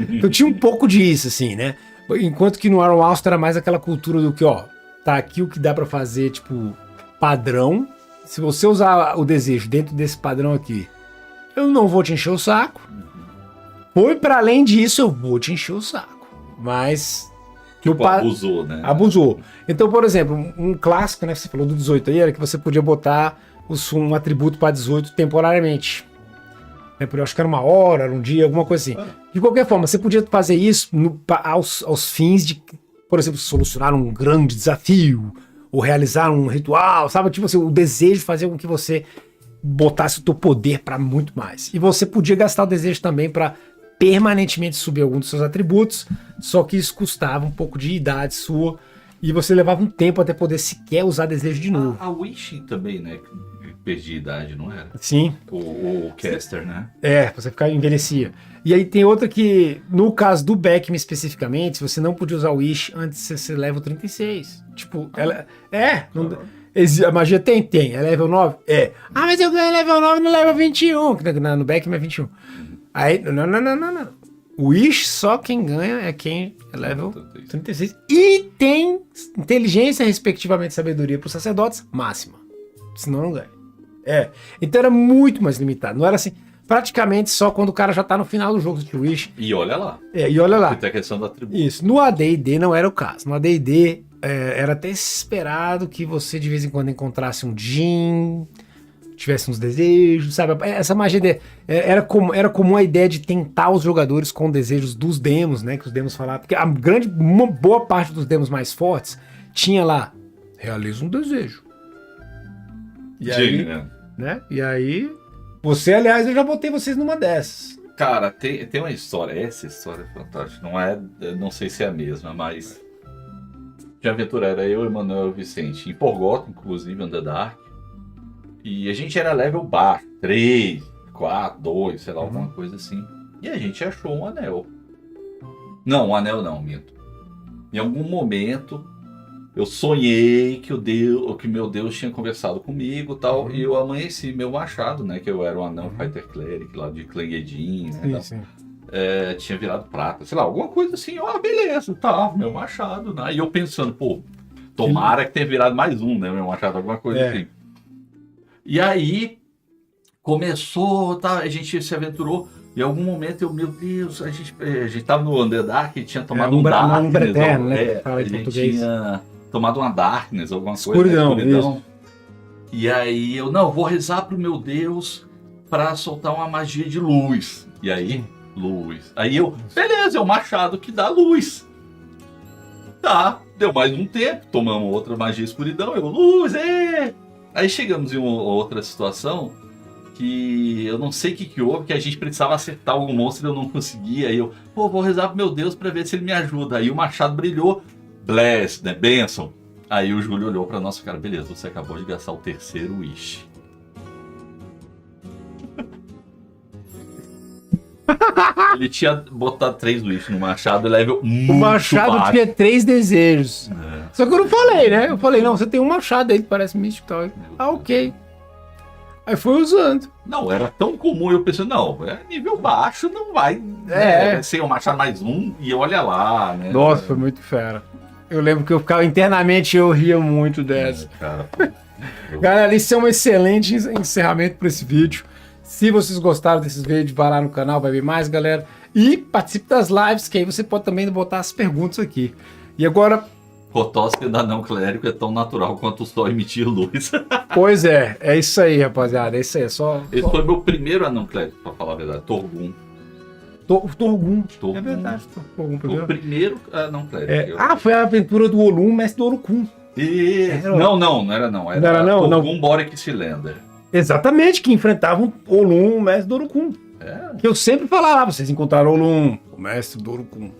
Então tinha um pouco disso, assim, né? Enquanto que no Aaron Alston era mais aquela cultura do que, tá aqui o que dá pra fazer, tipo, padrão. Se você usar o desejo dentro desse padrão aqui, eu não vou te encher o saco. Foi para além disso, eu vou te encher o saco. Mas... abusou, né? Abusou. Então, por exemplo, um clássico, né? Você falou do 18 aí, era que você podia botar um atributo para 18 temporariamente. Eu acho que era uma hora, era um dia, alguma coisa assim. De qualquer forma, você podia fazer isso aos fins de, por exemplo, solucionar um grande desafio, ou realizar um ritual, sabe? Tipo assim, o desejo de fazer com que você botasse o teu poder para muito mais. E você podia gastar o desejo também para permanentemente subir algum dos seus atributos, só que isso custava um pouco de idade sua, e você levava um tempo até poder sequer usar desejo de novo. A Wish também, né? Perdia idade, não era? Sim. O caster, né? Você envelhecia. E aí tem outra que, no caso do Beckman especificamente, você não podia usar o Wish antes de ser level 36. Tipo, ela... a magia tem. É level 9? Mas eu ganhei level 9 no level 21. No Beckman é 21. Aí, não. O Wish só quem ganha é quem é level 36. E tem inteligência, respectivamente, sabedoria para os sacerdotes, máxima. Senão não ganha. Então era muito mais limitado. Não era assim, praticamente só quando o cara já tá no final do jogo do Wish. E olha lá. E olha lá. Tem a questão do atributo. Isso. No AD&D não era o caso. No AD&D, era até esperado que você de vez em quando encontrasse um Jin, tivesse uns desejos, sabe? Essa magia era comum a ideia de tentar os jogadores com desejos dos demos, né? Que os demos falavam. Porque uma boa parte dos demos mais fortes tinha lá, realiza um desejo. E aí, né? E aí, aliás, eu já botei vocês numa dessas. Cara, tem uma história, essa história é fantástica. Não sei se é a mesma, mas de aventura era eu, Emanuel e o Vicente. Em Porgota, inclusive, Underdark. E a gente era level baixo, 3, 4, 2, sei lá, alguma coisa assim. E a gente achou um anel. Não, um anel não, minto. Em algum momento, eu sonhei que meu Deus tinha conversado comigo e tal. E eu amanheci meu machado, né? Que eu era um anão Fighter Cleric lá de Clanguedin, né? Tinha virado prata, sei lá, alguma coisa assim. Beleza, tá, meu machado, né? E eu pensando, tomara que tenha virado mais um, né? Meu machado, alguma coisa assim. E aí, começou, tá, a gente se aventurou. Em algum momento, meu Deus, a gente tava no Underdark e tinha tomado um Darkness. Eterno, né? A gente tinha tomado uma Darkness, alguma escuridão, coisa. Escuridão. E aí, eu vou rezar pro meu Deus pra soltar uma magia de luz. E aí, luz. Aí beleza, é o machado que dá luz. Tá, deu mais um tempo, tomamos outra magia escuridão, luz, Aí chegamos em uma outra situação que eu não sei o que houve, que a gente precisava acertar algum monstro e eu não conseguia. Aí vou rezar pro meu Deus pra ver se ele me ajuda. Aí o machado brilhou, bless, né, bênção. Aí o Júlio olhou pra nossa cara, beleza, você acabou de gastar o terceiro wish. Ele tinha botado 3 wish no machado, level muito O machado baixo. tinha 3 desejos. Só que eu não falei, né? Eu falei, não, você tem um machado aí que parece místico e tal. Ok. Aí foi usando. Não, era tão comum, eu pensei, não, é nível baixo, não vai ser um machado mais um, e olha lá, né? Nossa, foi muito fera. Eu lembro que eu ficava internamente, eu ria muito dessa. Cara, Galera, isso é um excelente encerramento para esse vídeo. Se vocês gostaram desses vídeos, vai lá no canal, vai ver mais, galera. E participe das lives, que aí você pode também botar as perguntas aqui. E agora... Rotosque da não clérigo é tão natural quanto o sol emitir luz. Pois é isso aí, rapaziada. É isso aí, Esse foi meu primeiro anão clérigo, pra falar a verdade. Torgun. Torgun. É verdade, Torgun. Foi o primeiro anão clérigo. Foi a aventura do Olum, mestre do Orukun. Não era não. Era Torgun Boric Cylinder. Exatamente, que enfrentavam Olum, o mestre do Orukun. Que eu sempre falava, vocês encontraram Olum, o mestre do Orukun.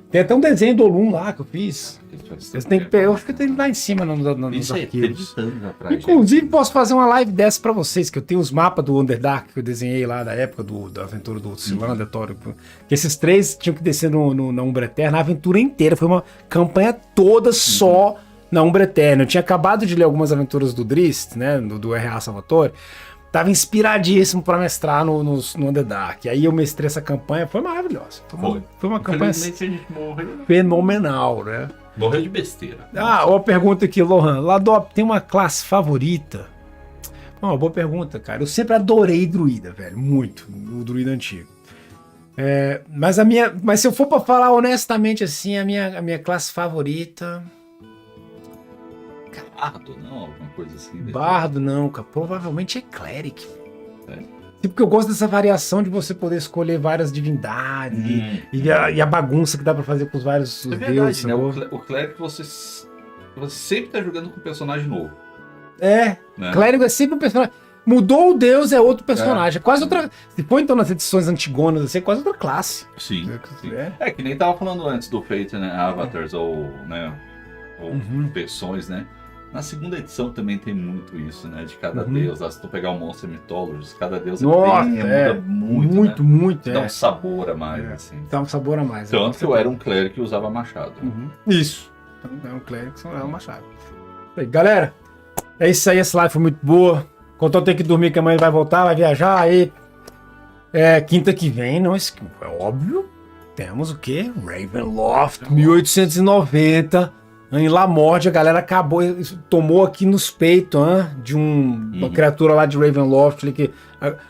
Tem até um desenho do Olum lá que eu fiz. Eu acho que tem lá em cima nos arquivos. Inclusive, posso fazer uma live dessa pra vocês, que eu tenho os mapas do Underdark que eu desenhei lá da época da aventura do Cylinder, que esses 3 tinham que descer na Umbra Eterna, a aventura inteira. Foi uma campanha toda só na Umbra Eterna. Eu tinha acabado de ler algumas aventuras do Drist, né, do R.A. Salvatore. Tava inspiradíssimo pra mestrar no Underdark. Aí eu mestrei essa campanha, foi maravilhosa. Foi uma campanha fenomenal, né? Morreu de besteira. Uma pergunta aqui, Lohan. Ladop, tem uma classe favorita? Uma boa pergunta, cara. Eu sempre adorei druida, velho. Muito. O druida antigo. Mas se eu for pra falar honestamente assim, a minha classe favorita... Bardo, não? Alguma coisa assim. Bardo, não, cara. Provavelmente é Cleric. Porque eu gosto dessa variação de você poder escolher várias divindades e a bagunça que dá pra fazer com os vários deuses. Né? O Clérigo, você sempre tá jogando com um personagem novo. Né? Clérigo é sempre um personagem. Mudou o deus, é outro personagem. É quase outra. Se for então nas edições antigonas, assim, é quase outra classe. Sim. Que nem tava falando antes do Fate, né? Avatars ou versões, né? Na segunda edição também tem muito isso, né? De cada deus. Se tu pegar o Monster Mythologies, cada deus muda muito. Muito. Dá um sabor a mais, assim. Dá um sabor a mais. Tanto que eu era um clérigo que usava machado. Isso. Então, é um clérigo que usava machado. Aí, galera, é isso aí. Essa live foi muito boa. Quando eu tenho que dormir, que amanhã vai voltar, vai viajar. Aí, quinta que vem, não, é óbvio. Temos o quê? Ravenloft, 1890. Em Lamorde, a galera tomou aqui nos peitos de uma criatura lá de Ravenloft. Que,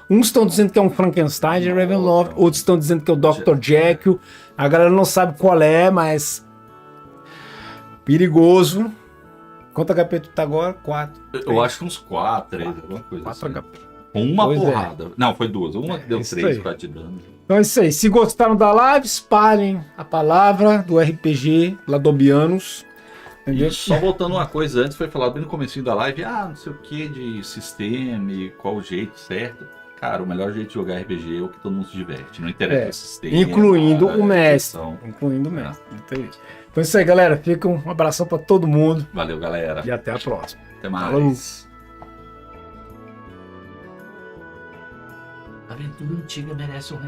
uns estão dizendo que é um Frankenstein de Ravenloft, outros estão dizendo que é o Dr. Jekyll. A galera não sabe qual é, mas perigoso. Quanto HP tu tá agora? 4. Eu acho que uns 4, 3, alguma coisa 4 assim. HP. Com uma porrada. Não, foi 2. Uma deu 3, 4 de dano. Então é isso aí. Se gostaram da live, espalhem a palavra do RPG Ladobianos. E só voltando uma coisa, antes foi falado bem no comecinho da live, não sei o que de sistema e qual o jeito certo. Cara, o melhor jeito de jogar RPG é o que todo mundo se diverte, não interessa o sistema. Incluindo o mestre. Incluindo o mestre. Então é isso aí, galera. Fica um abração pra todo mundo. Valeu, galera. E até a próxima. Até mais. Aventura antiga merece um